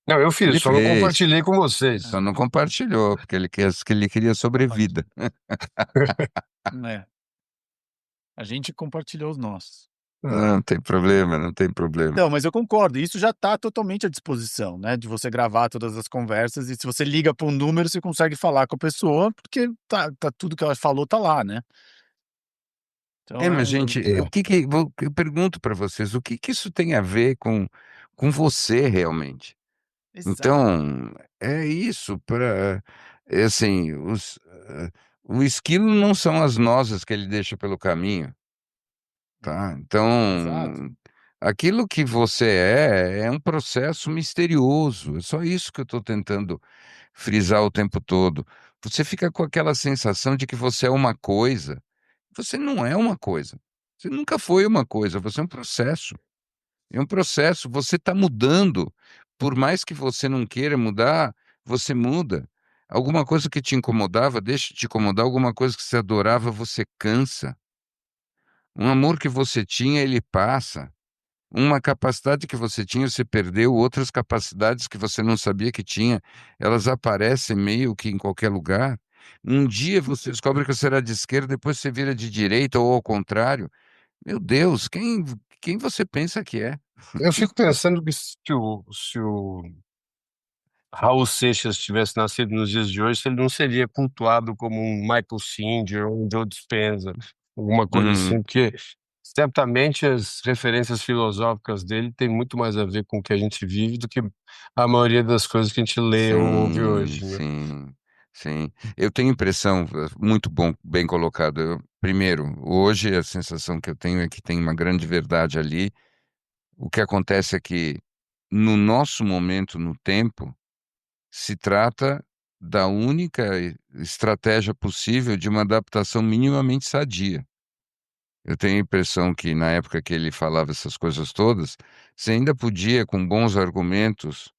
Não, eu fiz, Ele só não fez, compartilhei com só É, vocês. não compartilhou, porque ele queria compartilha. sobrevida. É, a gente compartilhou os nossos. Não tem problema, não tem problema. Então, mas eu concordo, isso já está totalmente à disposição, né, de você gravar todas as conversas e se você liga para um número, você consegue falar com a pessoa, porque tá tudo que ela falou tá lá, né. É, Então mas gente, É. eu pergunto para vocês, o que que isso tem a ver com você realmente? exato, Então, é isso, assim, o esquilo não são as nozes que ele deixa pelo caminho, tá? exato. Então, aquilo que você é um processo misterioso. É só isso que eu estou tentando frisar o tempo todo. Você fica com aquela sensação de que você é uma coisa. Você não é uma coisa. Você nunca foi uma coisa, você é um processo. É um processo, você está mudando. Por mais que você não queira mudar, você muda. Alguma coisa que te incomodava, deixa de te incomodar. Alguma coisa que você adorava, você cansa. Um amor que você tinha, ele passa. Uma capacidade que você tinha, você perdeu. Outras capacidades que você não sabia que tinha, elas aparecem meio que em qualquer lugar. Um dia você descobre que você era de esquerda, depois você vira de direita ou ao contrário. Meu Deus, quem você pensa que é? Eu fico pensando que se o Raul Seixas tivesse nascido nos dias de hoje, ele não seria cultuado como um Michael Singer ou um Joe Dispenza, alguma coisa Hum, assim, porque certamente as referências filosóficas dele têm muito mais a ver com o que a gente vive do que a maioria das coisas que a gente lê ou ouve sim, hoje, né? sim, sim. Eu tenho impressão, muito bom, bem colocado. Primeiro, hoje a sensação que eu tenho é que tem uma grande verdade ali. O que acontece é que, no nosso momento, no tempo, se trata da única estratégia possível de uma adaptação minimamente sadia. Eu tenho a impressão que, na época que ele falava essas coisas todas, você ainda podia, com bons argumentos,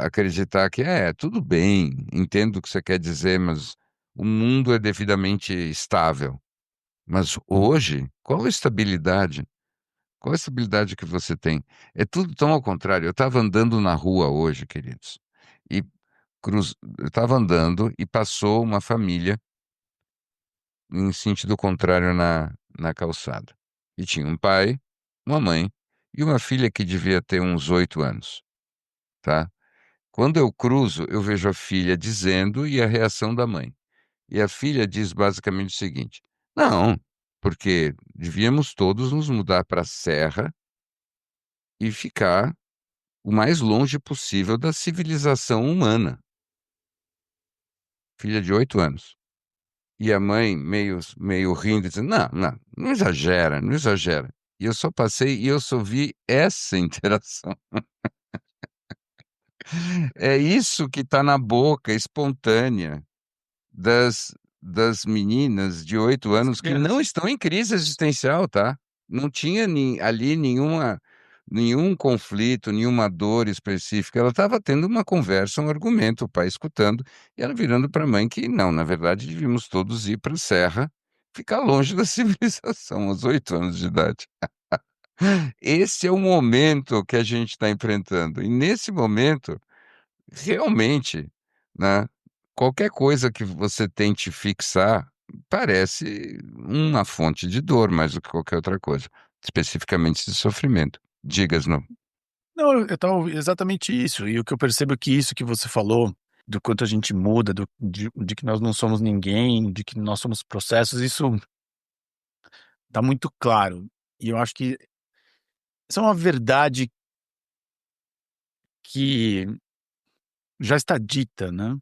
acreditar que tudo bem, entendo o que você quer dizer, mas o mundo é devidamente estável. Mas hoje, qual a estabilidade? Qual a estabilidade que você tem? É tudo tão ao contrário. Eu estava andando na rua hoje, queridos, e eu estava andando e passou uma família em sentido contrário na calçada. E tinha um pai, uma mãe e uma filha que devia ter uns 8 anos, tá? Quando eu cruzo, eu vejo a filha dizendo e a reação da mãe. E a filha diz basicamente o seguinte: não, porque devíamos todos nos mudar para a serra e ficar o mais longe possível da civilização humana. Filha de 8 anos. E a mãe, meio rindo, dizendo: não, não, não exagera, não exagera. E eu só passei e eu só vi essa interação. É isso que está na boca, espontânea, das meninas de 8 anos que não Crianças. estão em crise existencial, tá? Não tinha ali nenhum conflito, nenhuma dor específica. Ela estava tendo uma conversa, um argumento, o pai escutando, e ela virando para a mãe que não, na verdade, devíamos todos ir para a serra, ficar longe da civilização, aos 8 anos de idade. Esse é o momento que a gente está enfrentando. E nesse momento, realmente, né? Qualquer coisa que você tente fixar parece uma fonte de dor mais do que qualquer outra coisa, especificamente de sofrimento. Digas, não. Não, eu estava exatamente isso, e o que eu percebo é que isso que você falou, do quanto a gente muda, de que nós não somos ninguém, de que nós somos processos, isso tá muito claro. E eu acho que isso é uma verdade que já está dita, né,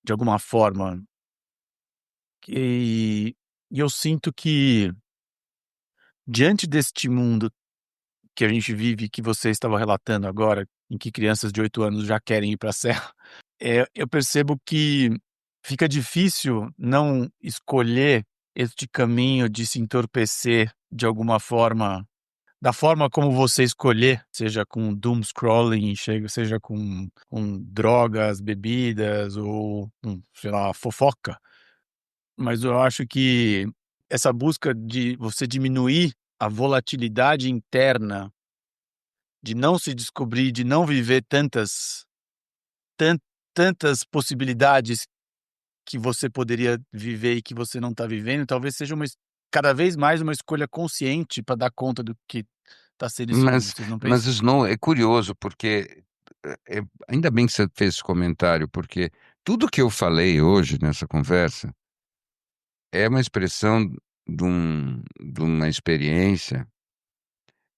de alguma forma, e e eu sinto que, diante deste mundo que a gente vive, que você estava relatando agora, em que crianças de 8 anos já querem ir para a serra, eu percebo que fica difícil não escolher este caminho de se entorpecer de alguma forma, da forma como você escolher, seja com doom scrolling, seja com drogas, bebidas ou sei lá, fofoca. Mas eu acho que essa busca de você diminuir a volatilidade interna, de não se descobrir, de não viver tan tantas possibilidades que você poderia viver e que você não está vivendo, talvez seja cada vez mais uma escolha consciente para dar conta do que está sendo esse mundo, Mas, vocês não mas pensam? Snow, é curioso, porque ainda bem que você fez esse comentário, porque tudo que eu falei hoje nessa conversa é uma expressão de uma experiência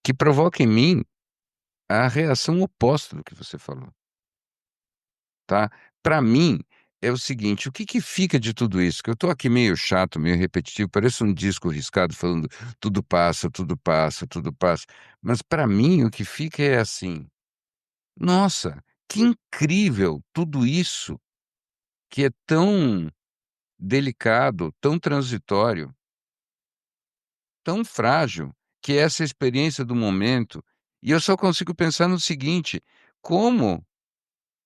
que provoca em mim a reação oposta do que você falou. Tá? Para mim, é o seguinte, o que que fica de tudo isso? Que eu tô aqui meio chato, meio repetitivo, parece um disco riscado falando tudo passa, tudo passa, tudo passa. Mas para mim o que fica é assim: nossa, que incrível tudo isso que é tão delicado, tão transitório, tão frágil. que é essa experiência do momento. E eu só consigo pensar no seguinte: como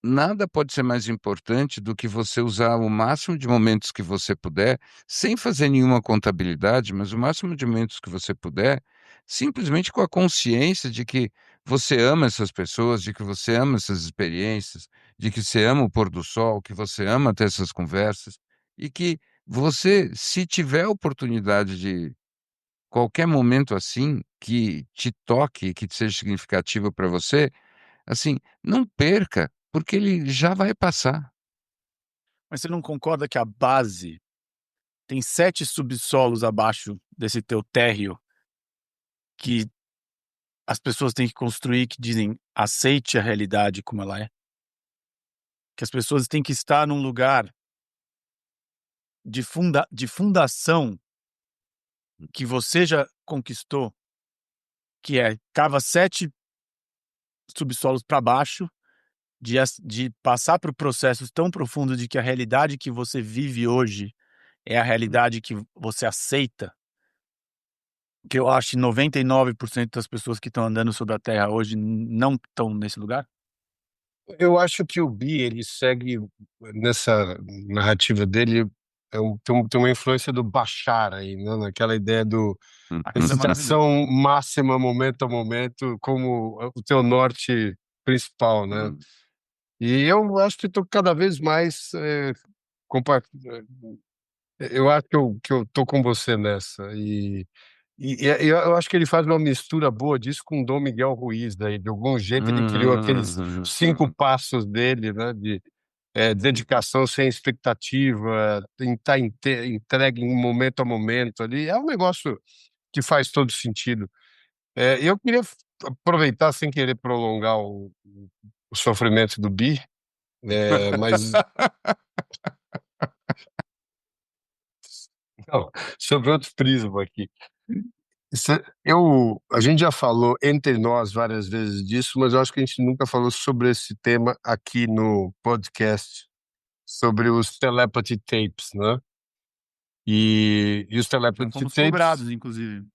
nada pode ser mais importante do que você usar o máximo de momentos que você puder, sem fazer nenhuma contabilidade, mas o máximo de momentos que você puder, simplesmente com a consciência de que você ama essas pessoas, de que você ama essas experiências, de que você ama o pôr do sol, que você ama ter essas conversas, e que você, se tiver a oportunidade de qualquer momento assim, que te toque, que seja significativo para você, assim, não perca, porque ele já vai passar. Mas você não concorda que a base tem 7 subsolos abaixo desse teu térreo que as pessoas têm que construir, que dizem: "Aceite a realidade como ela é"? Que as pessoas têm que estar num lugar de fundação que você já conquistou, que é cava 7 subsolos para baixo, de passar por processos tão profundos de que a realidade que você vive hoje é a realidade que você aceita, que eu acho que 99% das pessoas que estão andando sobre a Terra hoje não estão nesse lugar? Eu acho que o Bi, ele segue nessa narrativa dele, tem uma influência do Bashar aí, né? Naquela ideia do Aquilo é maravilhoso. excitação máxima, momento a momento, como o teu norte principal, né? Hum. E eu acho que estou cada vez mais compa- eu acho que eu tô com você nessa. E eu acho que ele faz uma mistura boa disso com o Dom Miguel Ruiz, daí. De algum jeito ele criou aqueles 5 passos dele, né? De dedicação sem expectativa, estar entregue em momento a momento ali. É um negócio que faz todo sentido. Eu queria aproveitar, sem querer prolongar o sofrimento do Bi, mas não, sobre outro prisma aqui. A gente já falou entre nós várias vezes disso, mas eu acho que a gente nunca falou sobre esse tema aqui no podcast, sobre os telepathy tapes, né? E os Já telepathy fomos tapes, cobrados, inclusive.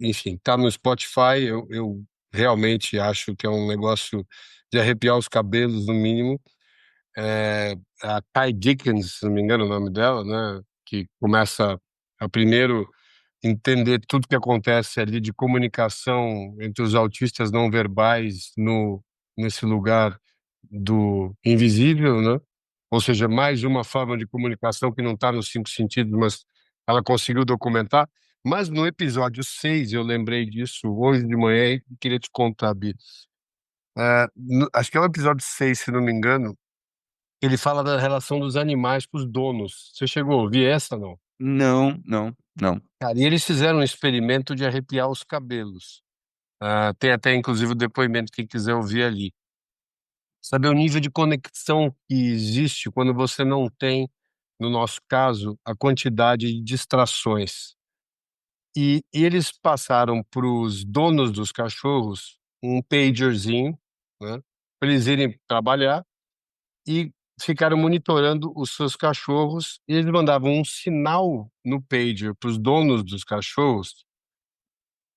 enfim, tá no Spotify. Eu realmente acho que é um negócio de arrepiar os cabelos, no mínimo. A Ty Dickens, se não me engano, é o nome dela, né? Que começa a primeiro entender tudo que acontece ali de comunicação entre os autistas não verbais nesse lugar do invisível, né? Ou seja, mais uma forma de comunicação que não está nos 5 sentidos, mas ela conseguiu documentar. Mas no episódio 6 eu lembrei disso hoje de manhã e queria te contar, Bi. Acho que é o episódio 6, se não me engano. Ele fala da relação dos animais com os donos. Você chegou a ouvir essa, não? Não, não, não. Cara, e eles fizeram um experimento de arrepiar os cabelos. Tem até, inclusive, o depoimento, quem quiser ouvir ali. Saber o nível de conexão que existe quando você não tem, no nosso caso, a quantidade de distrações. E eles passaram para os donos dos cachorros um pagerzinho, né, para eles irem trabalhar e ficaram monitorando os seus cachorros. E eles mandavam um sinal no pager para os donos dos cachorros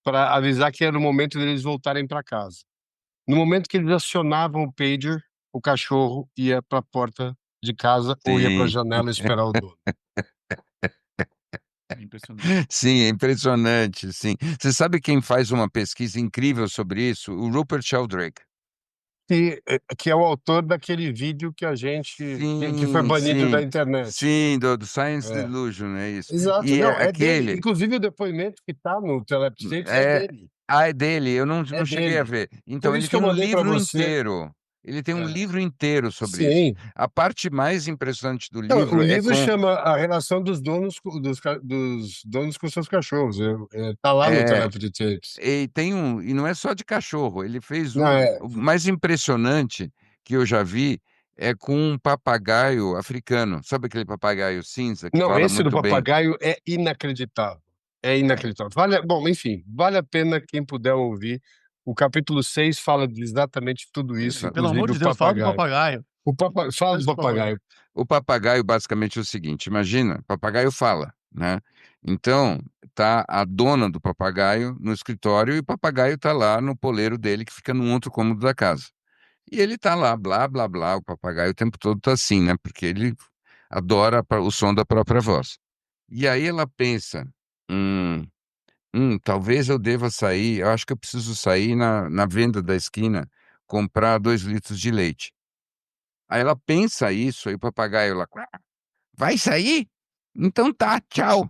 para avisar que era o momento deles voltarem para casa. No momento que eles acionavam o pager, o cachorro ia para a porta de casa ou ia para a Sim, janela esperar o dono. É impressionante. sim, é impressionante, sim. Você sabe quem faz uma pesquisa incrível sobre isso? O Rupert Sheldrake. Que é o autor daquele vídeo que a gente que foi Sim, banido da sim, internet. sim, do Science É. Delusion, é isso. Exato, E não, é é dele. aquele, Inclusive o depoimento que está no Telepsy Tapes é é, dele. é dele, eu É não cheguei a dele. ver. Por Então, ele isso que tem eu um mandei para livro você. inteiro. Ele tem um É, livro inteiro sobre isso. sim. A parte mais impressionante do Não, o livro é livro com chama A Relação dos Donos dos Donos com Seus Cachorros. Tá lá no é, Telepsy Tapes. e não é só de cachorro, ele fez Não, o mais impressionante que eu já vi é com um papagaio africano. Sabe aquele papagaio cinza que não, fala esse do muito bem? papagaio é inacreditável. É É, inacreditável. Bom, enfim, vale a pena quem puder ouvir. O capítulo 6 fala de exatamente tudo isso, exa- Pelo amor inclusive o de Deus, fala do papagaio. papagaio. Fala do Fala do papagaio. papagaio. o papagaio basicamente é o seguinte: imagina, papagaio fala. né? Então, tá a dona do papagaio no escritório e o papagaio tá lá no poleiro dele, que fica num outro cômodo da casa. E ele tá lá, blá, blá, blá, o papagaio o tempo todo tá assim, né? Porque ele adora o som da própria voz. E aí ela pensa, hum, talvez eu deva sair, eu acho que eu preciso sair na venda da esquina, comprar 2 litros de leite. Aí ela pensa isso, aí o papagaio lá, "Quá, vai sair? Então tá, tchau."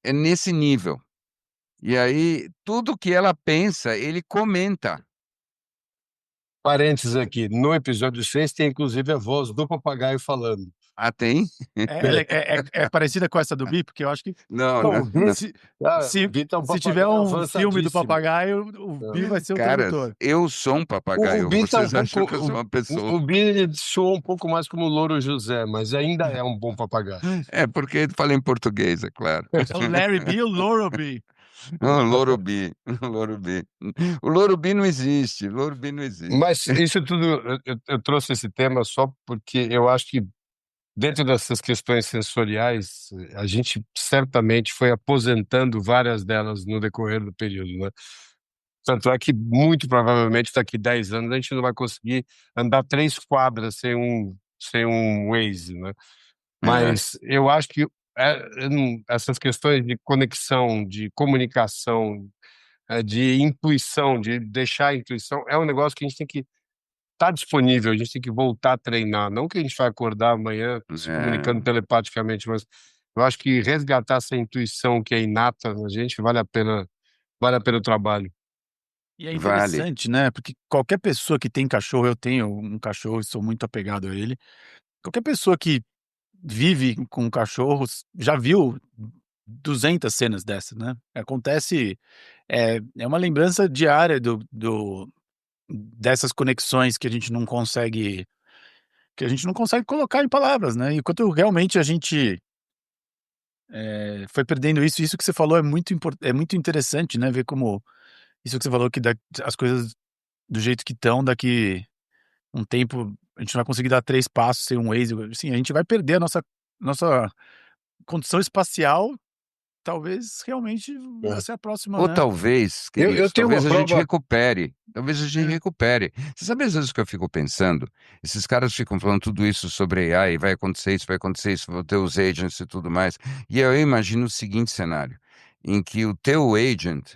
É nesse nível. E aí, tudo que ela pensa, ele comenta. Parênteses aqui, no episódio 6 tem inclusive a voz do papagaio falando. Ah, tem? É parecida com essa do Bi, porque eu acho que Não, Não, não, o Bi, não. se, o se, Bi tá um se tiver papagaio um filme do avançadíssimo. papagaio, o Bi vai ser o Caras, tradutor. eu sou um O papagaio. Bi tá um Vocês pouco. acham que eu sou uma pessoa? O Bi ele soa um pouco mais como o Louro José, mas ainda é um bom papagaio. É, porque ele fala em português, é claro. É o Larry B e o Laurel B. Lorubi, Lorubi. O Lorubi não existe, Lorubi não existe. Mas isso tudo, eu trouxe esse tema só porque eu acho que dentro dessas questões sensoriais, a gente certamente foi aposentando várias delas no decorrer do período, né? Tanto é que, muito provavelmente, daqui 10 anos, a gente não vai conseguir andar 3 quadras sem um Waze, né? É, Mas eu acho que essas questões de conexão, de comunicação, de intuição, de deixar a intuição, é um negócio que a gente tem que estar disponível, a gente tem que voltar a treinar. Não que a gente vai acordar amanhã se comunicando é, telepaticamente, mas eu acho que resgatar essa intuição que é inata na gente vale a pena o trabalho. E é vale. interessante, né? Porque qualquer pessoa que tem cachorro, eu tenho um cachorro e sou muito apegado a ele. Qualquer pessoa que vive com cachorros já viu 200 cenas dessas, né? Acontece, é uma lembrança diária dessas conexões que a gente não consegue colocar em palavras, né? E quanto realmente a gente foi perdendo isso, isso que você falou é muito interessante, né? Ver como isso que você falou que as coisas do jeito que estão, daqui um tempo a gente não vai conseguir dar 3 passos sem um Waze, assim, a gente vai perder a nossa condição espacial, talvez realmente É. essa é a próxima, Ou né. talvez, Eu queridos, tenho uma talvez a gente prova. recupere. Talvez a gente É. recupere. Você sabe às vezes o que eu fico pensando? Esses caras ficam falando tudo isso sobre AI, vai acontecer isso, vão ter os agents e tudo mais. E eu imagino o seguinte cenário, em que o teu agent,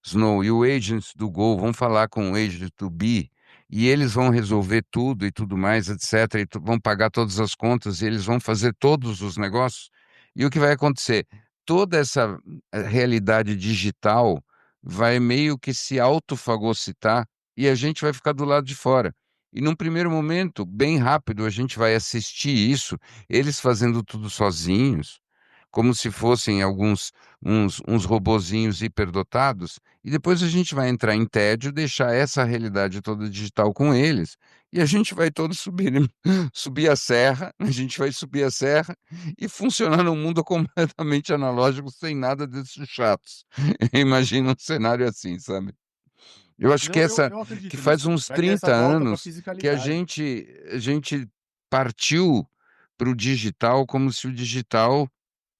Snow, e o agent do Go vão falar com o agent do B, e eles vão resolver tudo e tudo mais, etc., e vão pagar todas as contas, e eles vão fazer todos os negócios. E o que vai acontecer? Toda essa realidade digital vai meio que se autofagocitar e a gente vai ficar do lado de fora. E num primeiro momento, bem rápido, a gente vai assistir isso, eles fazendo tudo sozinhos, como se fossem uns robozinhos hiperdotados, e depois a gente vai entrar em tédio, deixar essa realidade toda digital com eles, e a gente vai todos subir, subir a serra, a gente vai subir a serra e funcionar num mundo completamente analógico, sem nada desses chatos. Imagina um cenário assim, sabe? Eu acho que Não, essa eu que acredito faz nisso. uns Vai ter essa 30 volta pra anos que fisicalidade. a gente partiu para o digital como se o digital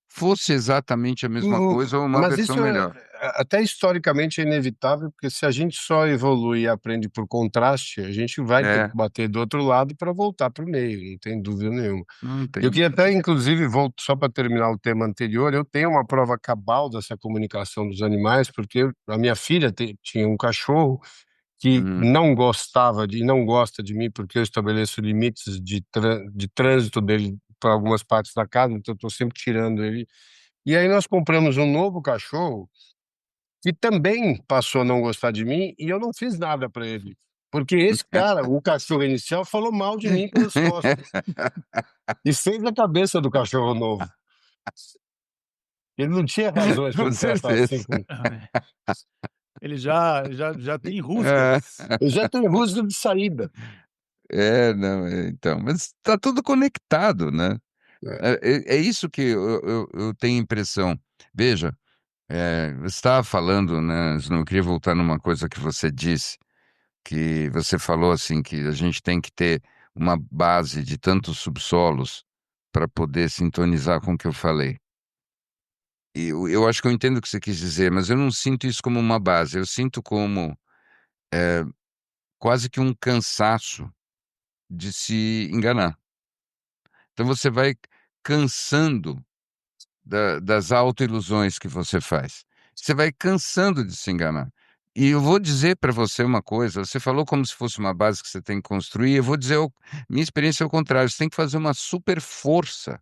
fosse exatamente a mesma coisa ou uma Mas versão isso melhor. até historicamente é inevitável, porque se a gente só evolui e aprende por contraste, a gente vai ter que É, bater do outro lado para voltar para o meio, não tem dúvida nenhuma. não Eu tem. queria até, inclusive, volto só para terminar o tema anterior, eu tenho uma prova cabal dessa comunicação dos animais, porque a minha filha tinha um cachorro que Uhum. não gostava e não gosta de mim, porque eu estabeleço limites de trânsito dele para algumas partes da casa, então eu estou sempre tirando ele. E aí nós compramos um novo cachorro que também passou a não gostar de mim e eu não fiz nada para ele. Porque esse cara, o cachorro inicial, falou mal de mim pelas costas e fez a cabeça do cachorro novo. Ele não tinha razões para Com me tratar assim. certeza. Ele já tem É, rusgas. Eu já tenho rusga de saída. não, então, mas está tudo conectado, né? É. É isso que eu tenho impressão. Veja, você estava falando, né? Eu queria voltar numa coisa que você disse, que você falou assim, que a gente tem que ter uma base de tantos subsolos para poder sintonizar com o que eu falei. Eu acho que eu entendo o que você quis dizer, mas eu não sinto isso como uma base. Eu sinto como quase que um cansaço de se enganar. Então você vai cansando das autoilusões que você faz. Você vai cansando de se enganar. E eu vou dizer para você uma coisa: você falou como se fosse uma base que você tem que construir. Eu vou dizer, minha experiência é o contrário. Você tem que fazer uma super força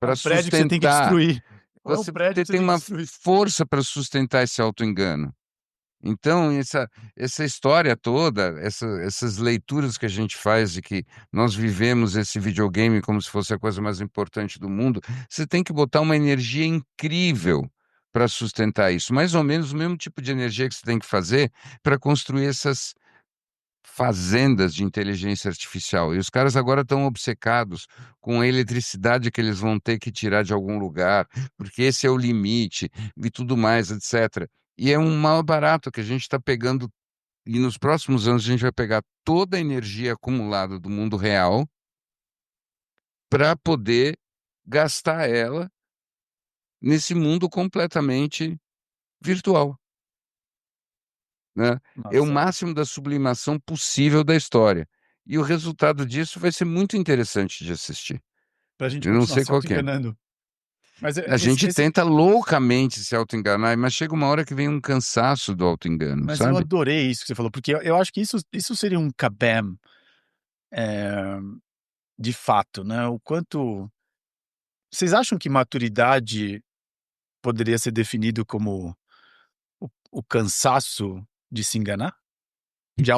É para um prédio que você tem que sustentar. destruir. Ou é um Você prédio que você tem tem que uma destruir? força para sustentar esse auto-engano. Então, essa história toda, essas leituras que a gente faz de que nós vivemos esse videogame como se fosse a coisa mais importante do mundo, você tem que botar uma energia incrível para sustentar isso. Mais ou menos o mesmo tipo de energia que você tem que fazer para construir essas fazendas de inteligência artificial. E os caras agora estão obcecados com a eletricidade que eles vão ter que tirar de algum lugar, porque esse é o limite e tudo mais, etc. E é um mal barato que a gente está pegando, e nos próximos anos a gente vai pegar toda a energia acumulada do mundo real para poder gastar ela nesse mundo completamente virtual, né? É o Nossa, máximo da sublimação possível da história. E o resultado disso vai ser muito interessante de assistir. pra gente Eu não continuar sei se qual que é. auto-enganando. Mas A gente tenta loucamente se auto-enganar, mas chega uma hora que vem um cansaço do auto-engano, mas eu sabe? adorei isso que você falou, porque eu acho que isso seria um kabam, eh, de fato, né, o quanto vocês acham que maturidade poderia ser definido como o cansaço de se enganar? De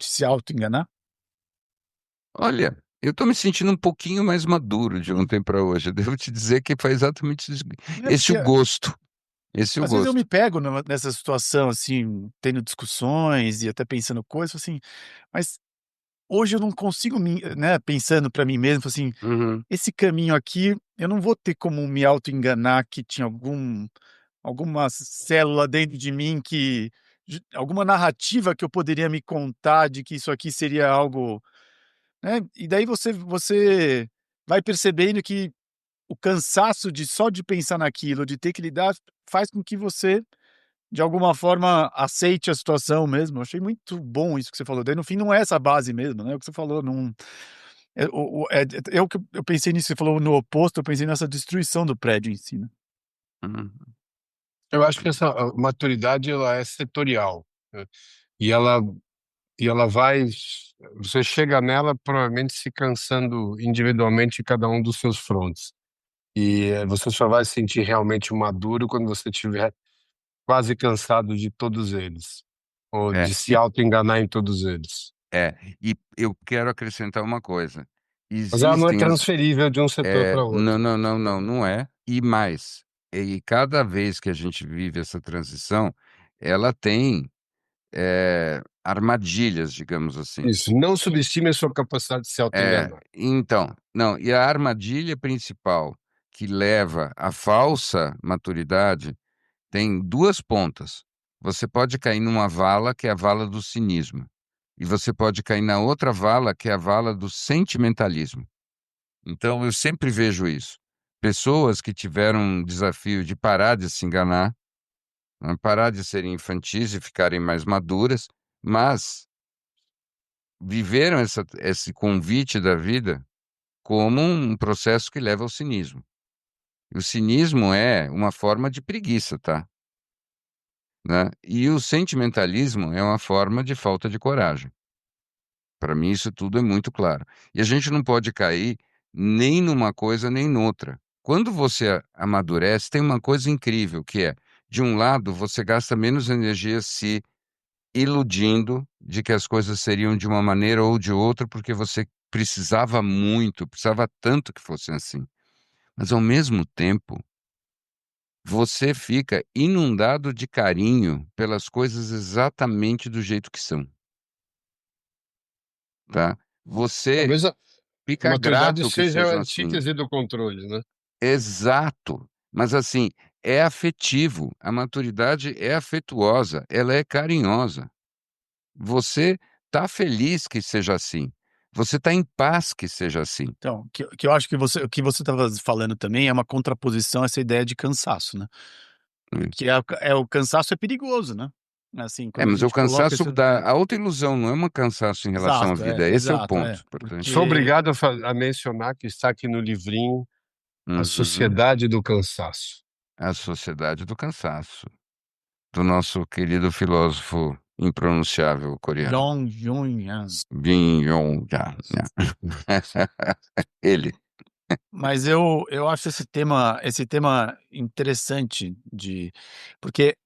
se auto-enganar? Olha, eu tô me sentindo um pouquinho mais maduro de ontem para hoje. Eu devo te dizer que foi exatamente É esse porque o gosto. Esse é o às vezes eu me gosto. pego nessa situação, assim, tendo discussões e até pensando coisas, assim, mas hoje eu não consigo né, pensando pra mim mesmo, assim, Uhum. esse caminho aqui, eu não vou ter como me auto-enganar que tinha alguma célula dentro de mim que alguma narrativa que eu poderia me contar de que isso aqui seria algo, né, e daí você vai percebendo que o cansaço de só de pensar naquilo, de ter que lidar, faz com que você, de alguma forma, aceite a situação mesmo. Eu achei muito bom isso que você falou. Daí no fim não é essa base mesmo, né, o que você falou, não eu pensei nisso, você falou no oposto, eu pensei nessa destruição do prédio em si, né. Uhum. Eu acho que essa maturidade ela é setorial, né? E ela e ela vai você chega nela provavelmente se cansando individualmente em cada um dos seus frontes. E você só vai se sentir realmente maduro quando você tiver quase cansado de todos eles, ou É, de se auto-enganar em todos eles. e eu quero acrescentar uma coisa. Mas ela não é Existem as. transferível de um setor para Não, outro. não, não, não, não é. E mais, e cada vez que a gente vive essa transição, ela tem armadilhas, digamos assim. Isso, não subestime a sua capacidade de se auto-enganar. Então, não, e a armadilha principal que leva à falsa maturidade tem duas pontas. Você pode cair numa vala que é a vala do cinismo, e você pode cair na outra vala que é a vala do sentimentalismo. Então, eu sempre vejo isso. Pessoas que tiveram um desafio de parar de se enganar, né, parar de serem infantis e ficarem mais maduras, mas viveram esse convite da vida como um processo que leva ao cinismo. E o cinismo é uma forma de preguiça, tá? Né? E o sentimentalismo é uma forma de falta de coragem. Para mim, isso tudo é muito claro. E a gente não pode cair nem numa coisa nem noutra. Quando você amadurece, tem uma coisa incrível que é, de um lado, você gasta menos energia se iludindo de que as coisas seriam de uma maneira ou de outra, porque você precisava muito, precisava tanto que fosse assim. Mas ao mesmo tempo, você fica inundado de carinho pelas coisas exatamente do jeito que são, tá? Você Talvez a fica maturidade grato que seja a sejam assim. antítese do controle, né? Exato. Mas assim, é afetivo. A maturidade é afetuosa, ela é carinhosa. Você tá feliz que seja assim. você está em paz que seja assim. Então, que eu acho que o que você estava falando também é uma contraposição a essa ideia de cansaço, né. Hum. Que o cansaço é perigoso, né. Assim, É, quando a mas o gente coloca cansaço esse da autoilusão, não é um cansaço em relação à exato, vida, esse é o exato, ponto importante. Sou porque obrigado a mencionar que está aqui no livrinho A Uhum. Sociedade do Cansaço. A sociedade do cansaço, do nosso querido filósofo impronunciável coreano. Jong Jong-un. Bin Yong Ele. Mas eu acho esse tema interessante de porque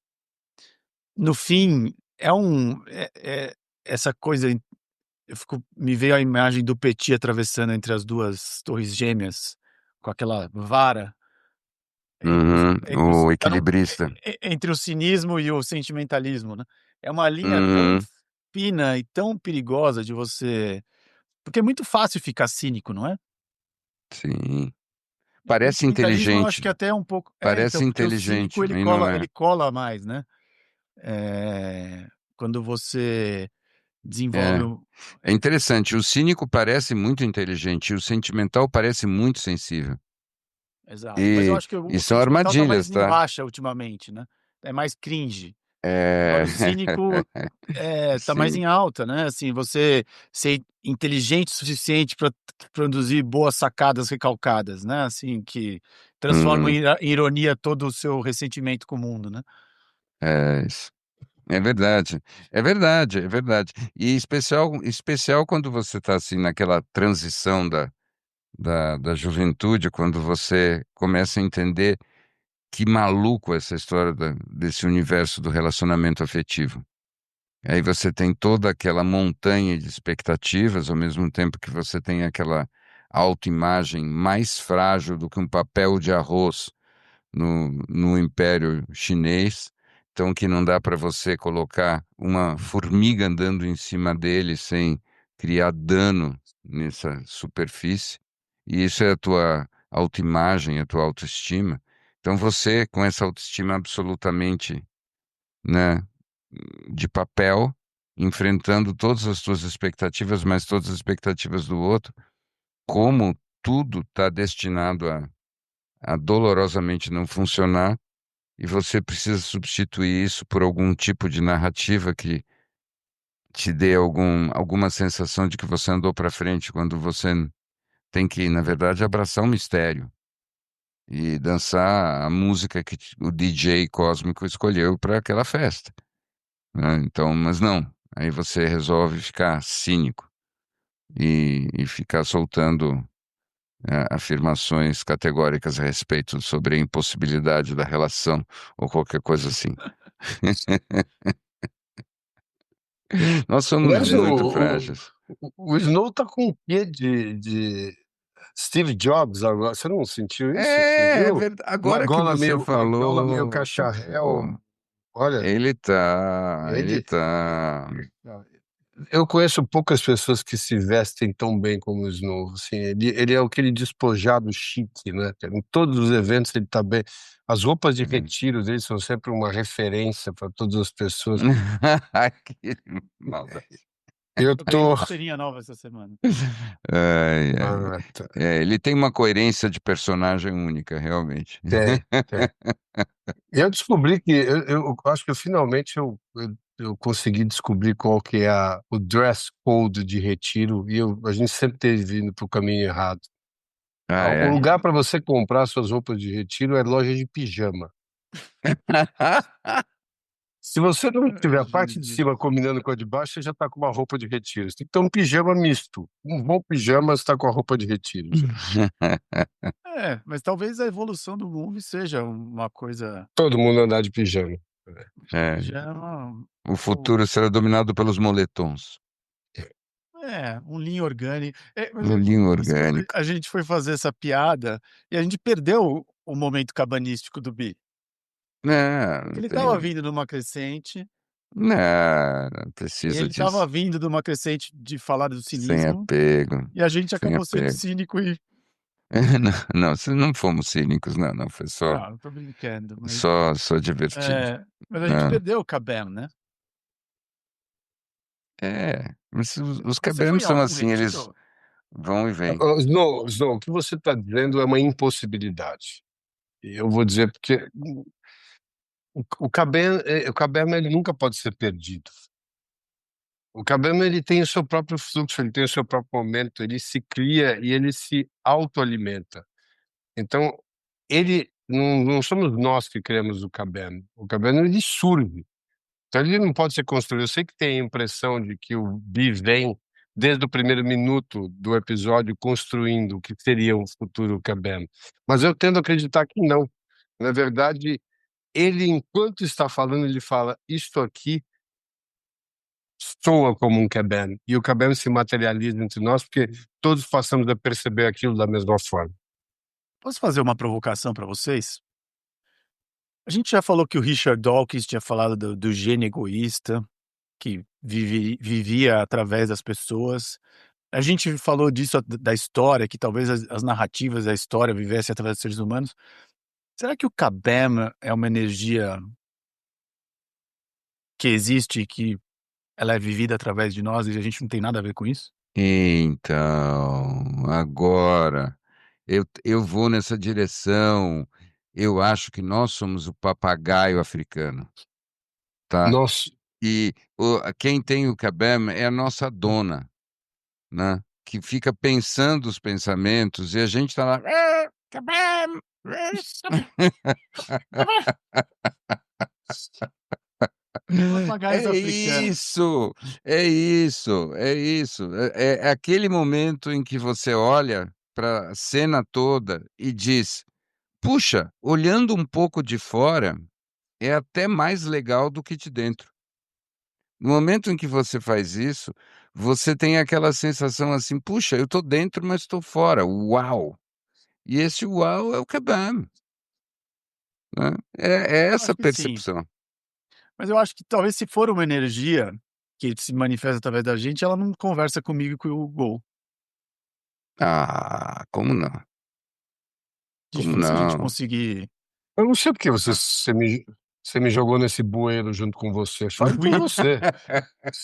no fim essa coisa eu fico me veio a imagem do Petit atravessando entre as 2 torres gêmeas, com aquela vara, Uhum. entre os O tá no equilibrista. entre o cinismo e o sentimentalismo, né. É uma linha tão Uhum. fina e tão perigosa de você porque é muito fácil ficar cínico, não é? Sim. E o Parece sentimentalismo eu acho inteligente, que até é um pouco parece então, porque o inteligente, cínico e não é. ele cola mais, né. Quando você desenvolve É. o É interessante, o cínico parece muito inteligente e o sentimental parece muito sensível. exato, mas eu E acho que e o são sentimental tá mais armadilhas, em tá. baixa ultimamente, né, é mais cringe. É. Agora o cínico, tá mais Sim. em alta, né, assim, você ser inteligente o suficiente para produzir boas sacadas recalcadas, né, assim, que transformam Uhum. em ironia todo o seu ressentimento com o mundo, né. É isso. É verdade, é verdade, é verdade. E especial quando você está, assim, naquela transição da juventude, quando você começa a entender que maluco essa história desse universo do relacionamento afetivo. Aí você tem toda aquela montanha de expectativas, ao mesmo tempo que você tem aquela autoimagem mais frágil do que um papel de arroz no Império Chinês, então que não dá para você colocar uma formiga andando em cima dele sem criar dano nessa superfície, e isso é a tua autoimagem, a tua autoestima. Então você, com essa autoestima absolutamente, né, de papel, enfrentando todas as tuas expectativas, mas todas as expectativas do outro, como tudo está destinado a dolorosamente não funcionar, e você precisa substituir isso por algum tipo de narrativa que te dê alguma sensação de que você andou para frente, quando você tem que, na verdade, abraçar o mistério e dançar a música que o DJ cósmico escolheu para aquela festa, né? Então, mas não, aí você resolve ficar cínico e ficar soltando afirmações categóricas a respeito sobre a impossibilidade da relação ou qualquer coisa assim. Nós somos Aliás, muito frágeis. o Snow tá com o quê de Steve Jobs agora? Você não sentiu isso? Você É, é viu? verdade. Agora que você Uma gola meio falou, cacharel. pô, Olha, ele ele. tá. Eu conheço poucas pessoas que se vestem tão bem como o Snow. Assim, ele é aquele despojado chique, né? Em todos os eventos ele tá bem. As roupas de retiro dele são sempre uma referência para todas as pessoas. Que maldade. Eu Ganhei tô. uma pulseirinha nova essa semana. Ai, ai. Ah, tá. É, ele tem uma coerência de personagem única, realmente. Tem, tem. Eu descobri que eu acho que finalmente eu consegui descobrir qual que é o dress code de retiro e a gente sempre teve indo para o caminho errado. Ah, O é? lugar para você comprar suas roupas de retiro é loja de pijama. Se você não tiver Ai, a parte de Jesus. cima combinando com a de baixo, você já está com uma roupa de retiro. Você tem que ter um pijama misto. Um bom pijama está com a roupa de retiro já. Mas talvez a evolução do mundo seja uma coisa Todo mundo andar de pijama. É, pijama o ou futuro será dominado pelos moletons. um linho orgânico. Mas No linho você orgânico. a gente foi fazer essa piada e a gente perdeu o momento cabanístico do Bi. Não, Porque não ele estava tem. vindo numa crescente, Não precisa ele estava disso. vindo de uma crescente de falar do Sem cinismo, apego, e a gente sem acabou sendo apego. cínico e Não, não, não fomos cínicos, não, não, foi não, eu tô brincando, mas só divertido. mas a gente Não. perdeu o Cabem, né. Mas os Você foi Kabam em são algum assim, eles retiro? vão e vêm. Snow, o que você está dizendo é uma impossibilidade. E eu vou dizer porque o Kabam ele nunca pode ser perdido. O Kabam ele tem o seu próprio fluxo, ele tem o seu próprio momento, ele se cria e ele se autoalimenta. Então, ele não somos nós que criamos o Kabam ele surge. Então ele não pode ser construído. Eu sei que tem a impressão de que o Bi vem desde o primeiro minuto do episódio construindo o que seria um futuro Kabam, mas eu tendo a acreditar que não. Na verdade, ele enquanto está falando, ele fala: "Isto aqui soa como um Kabam", e o Kabam se materializa entre nós, porque todos passamos a perceber aquilo da mesma forma. Posso fazer uma provocação para vocês? A gente já falou que o Richard Dawkins tinha falado do gênio egoísta, que vivia através das pessoas. A gente falou disso da história, que talvez as narrativas da história vivessem através dos seres humanos. Será que o Kabam é uma energia que existe e que ela é vivida através de nós e a gente não tem nada a ver com isso? Então, agora eu vou nessa direção. Eu acho que nós somos o papagaio africano, tá? Nós E quem tem o Kabam é a nossa dona, né? Que fica pensando os pensamentos e a gente tá lá. Kabam! Papagaios É africanos. isso, é isso, é isso. É aquele momento em que você olha para a cena toda e diz: "Puxa, olhando um pouco de fora, é até mais legal do que de dentro". No momento em que você faz isso, você tem aquela sensação assim: "Puxa, eu estou dentro, mas estou fora. Uau!". E esse "uau" é o Kabam, né. É Eu essa acho que sim. percepção. Mas eu acho que talvez se for uma energia que se manifesta através da gente, ela não conversa comigo e com o Gol. Ah, como não? Como Difícil a gente não? conseguir. eu não sei porque você me jogou nesse bueiro junto com você. Fale por Fui você.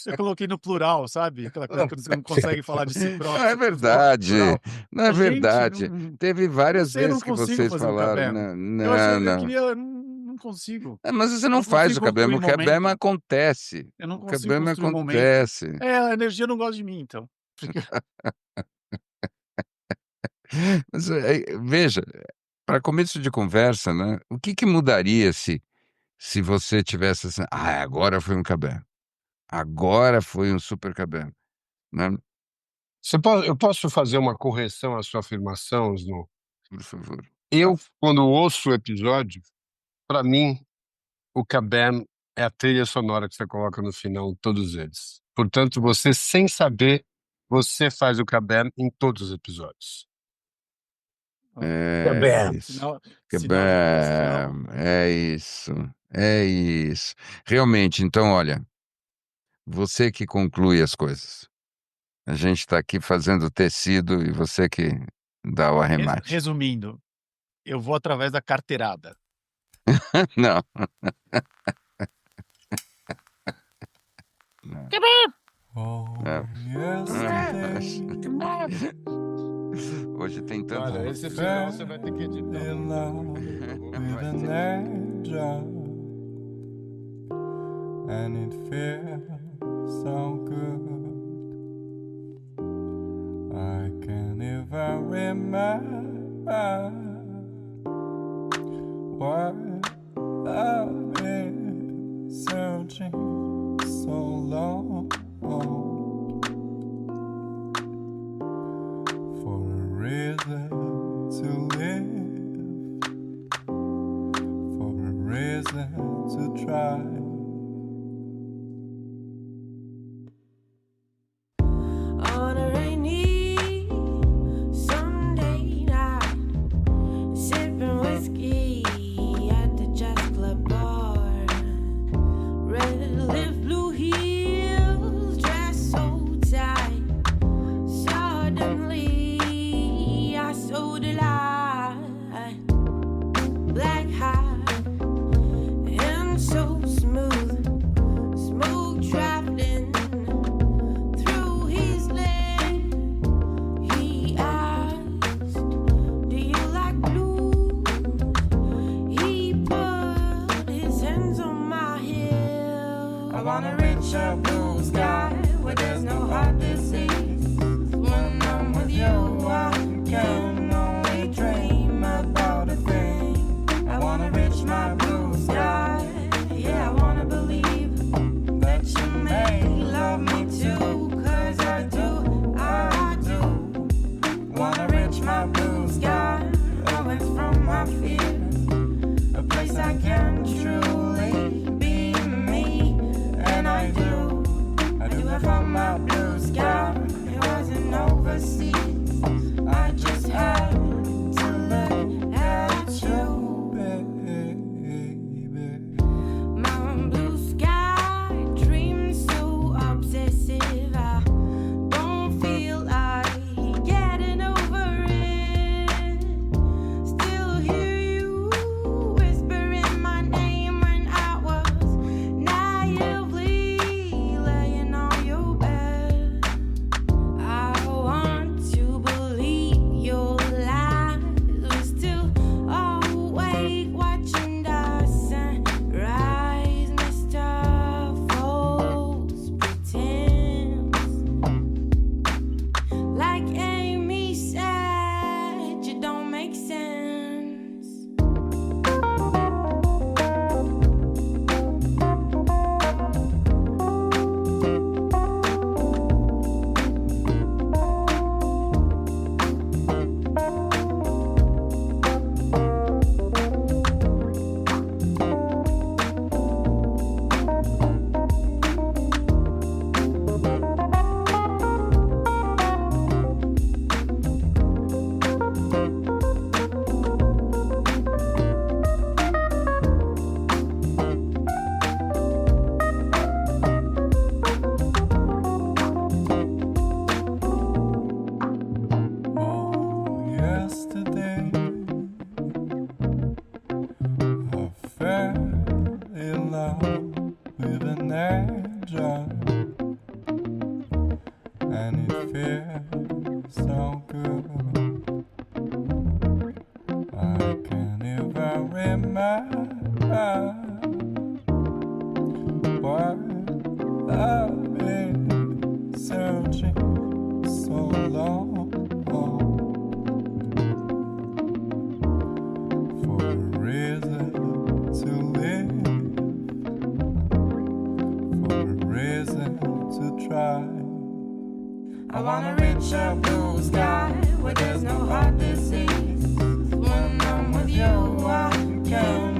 Eu coloquei no plural, sabe, aquela coisa que você não consegue falar de si Não próprio, é você coloca no verdade, plural. não é Gente, verdade. Teve eu não várias sei, eu não vezes que consigo vocês fazer um falaram: Kabam. "Não, não, Eu não". queria, eu não consigo. Mas você Eu não não faz consigo o cabelo, construir o cabelo momento. acontece, Eu não o consigo cabelo construir momento. acontece. É, a energia não gosta de mim, então. Fica Mas, veja, para começo de conversa, né, o que que mudaria se você tivesse assim: "Ah, agora foi um cabelo, agora foi um super cabelo", né, Eu posso fazer uma correção à sua afirmação, Snow? por favor. Eu, quando ouço o episódio, para mim, o Kabam é a trilha sonora que você coloca no final, todos eles. Portanto, você, sem saber, você faz o Kabam em todos os episódios. É Kabam! isso. sinal de criação. É isso, é isso. Realmente, então olha, você que conclui as coisas. A gente está aqui fazendo tecido e você que dá o arremate. Resumindo, eu vou através da carteirada. Não, não, Oh, não. yesterday Hoje tem tanto Olha, I esse português. final você vai ter que editar. fell in love with Vai an ter. angel, and it feels so good. I can't even remember what I've been searching so long for a reason to live, for a reason to try. On a rainy Sunday night, sipping whiskey at the jazz club bar, ready to feels so good. I can't even remember what I've been searching so long for a reason to live, for a reason to try. I wanna reach a blue sky where there's no heart disease. When I'm with you, I can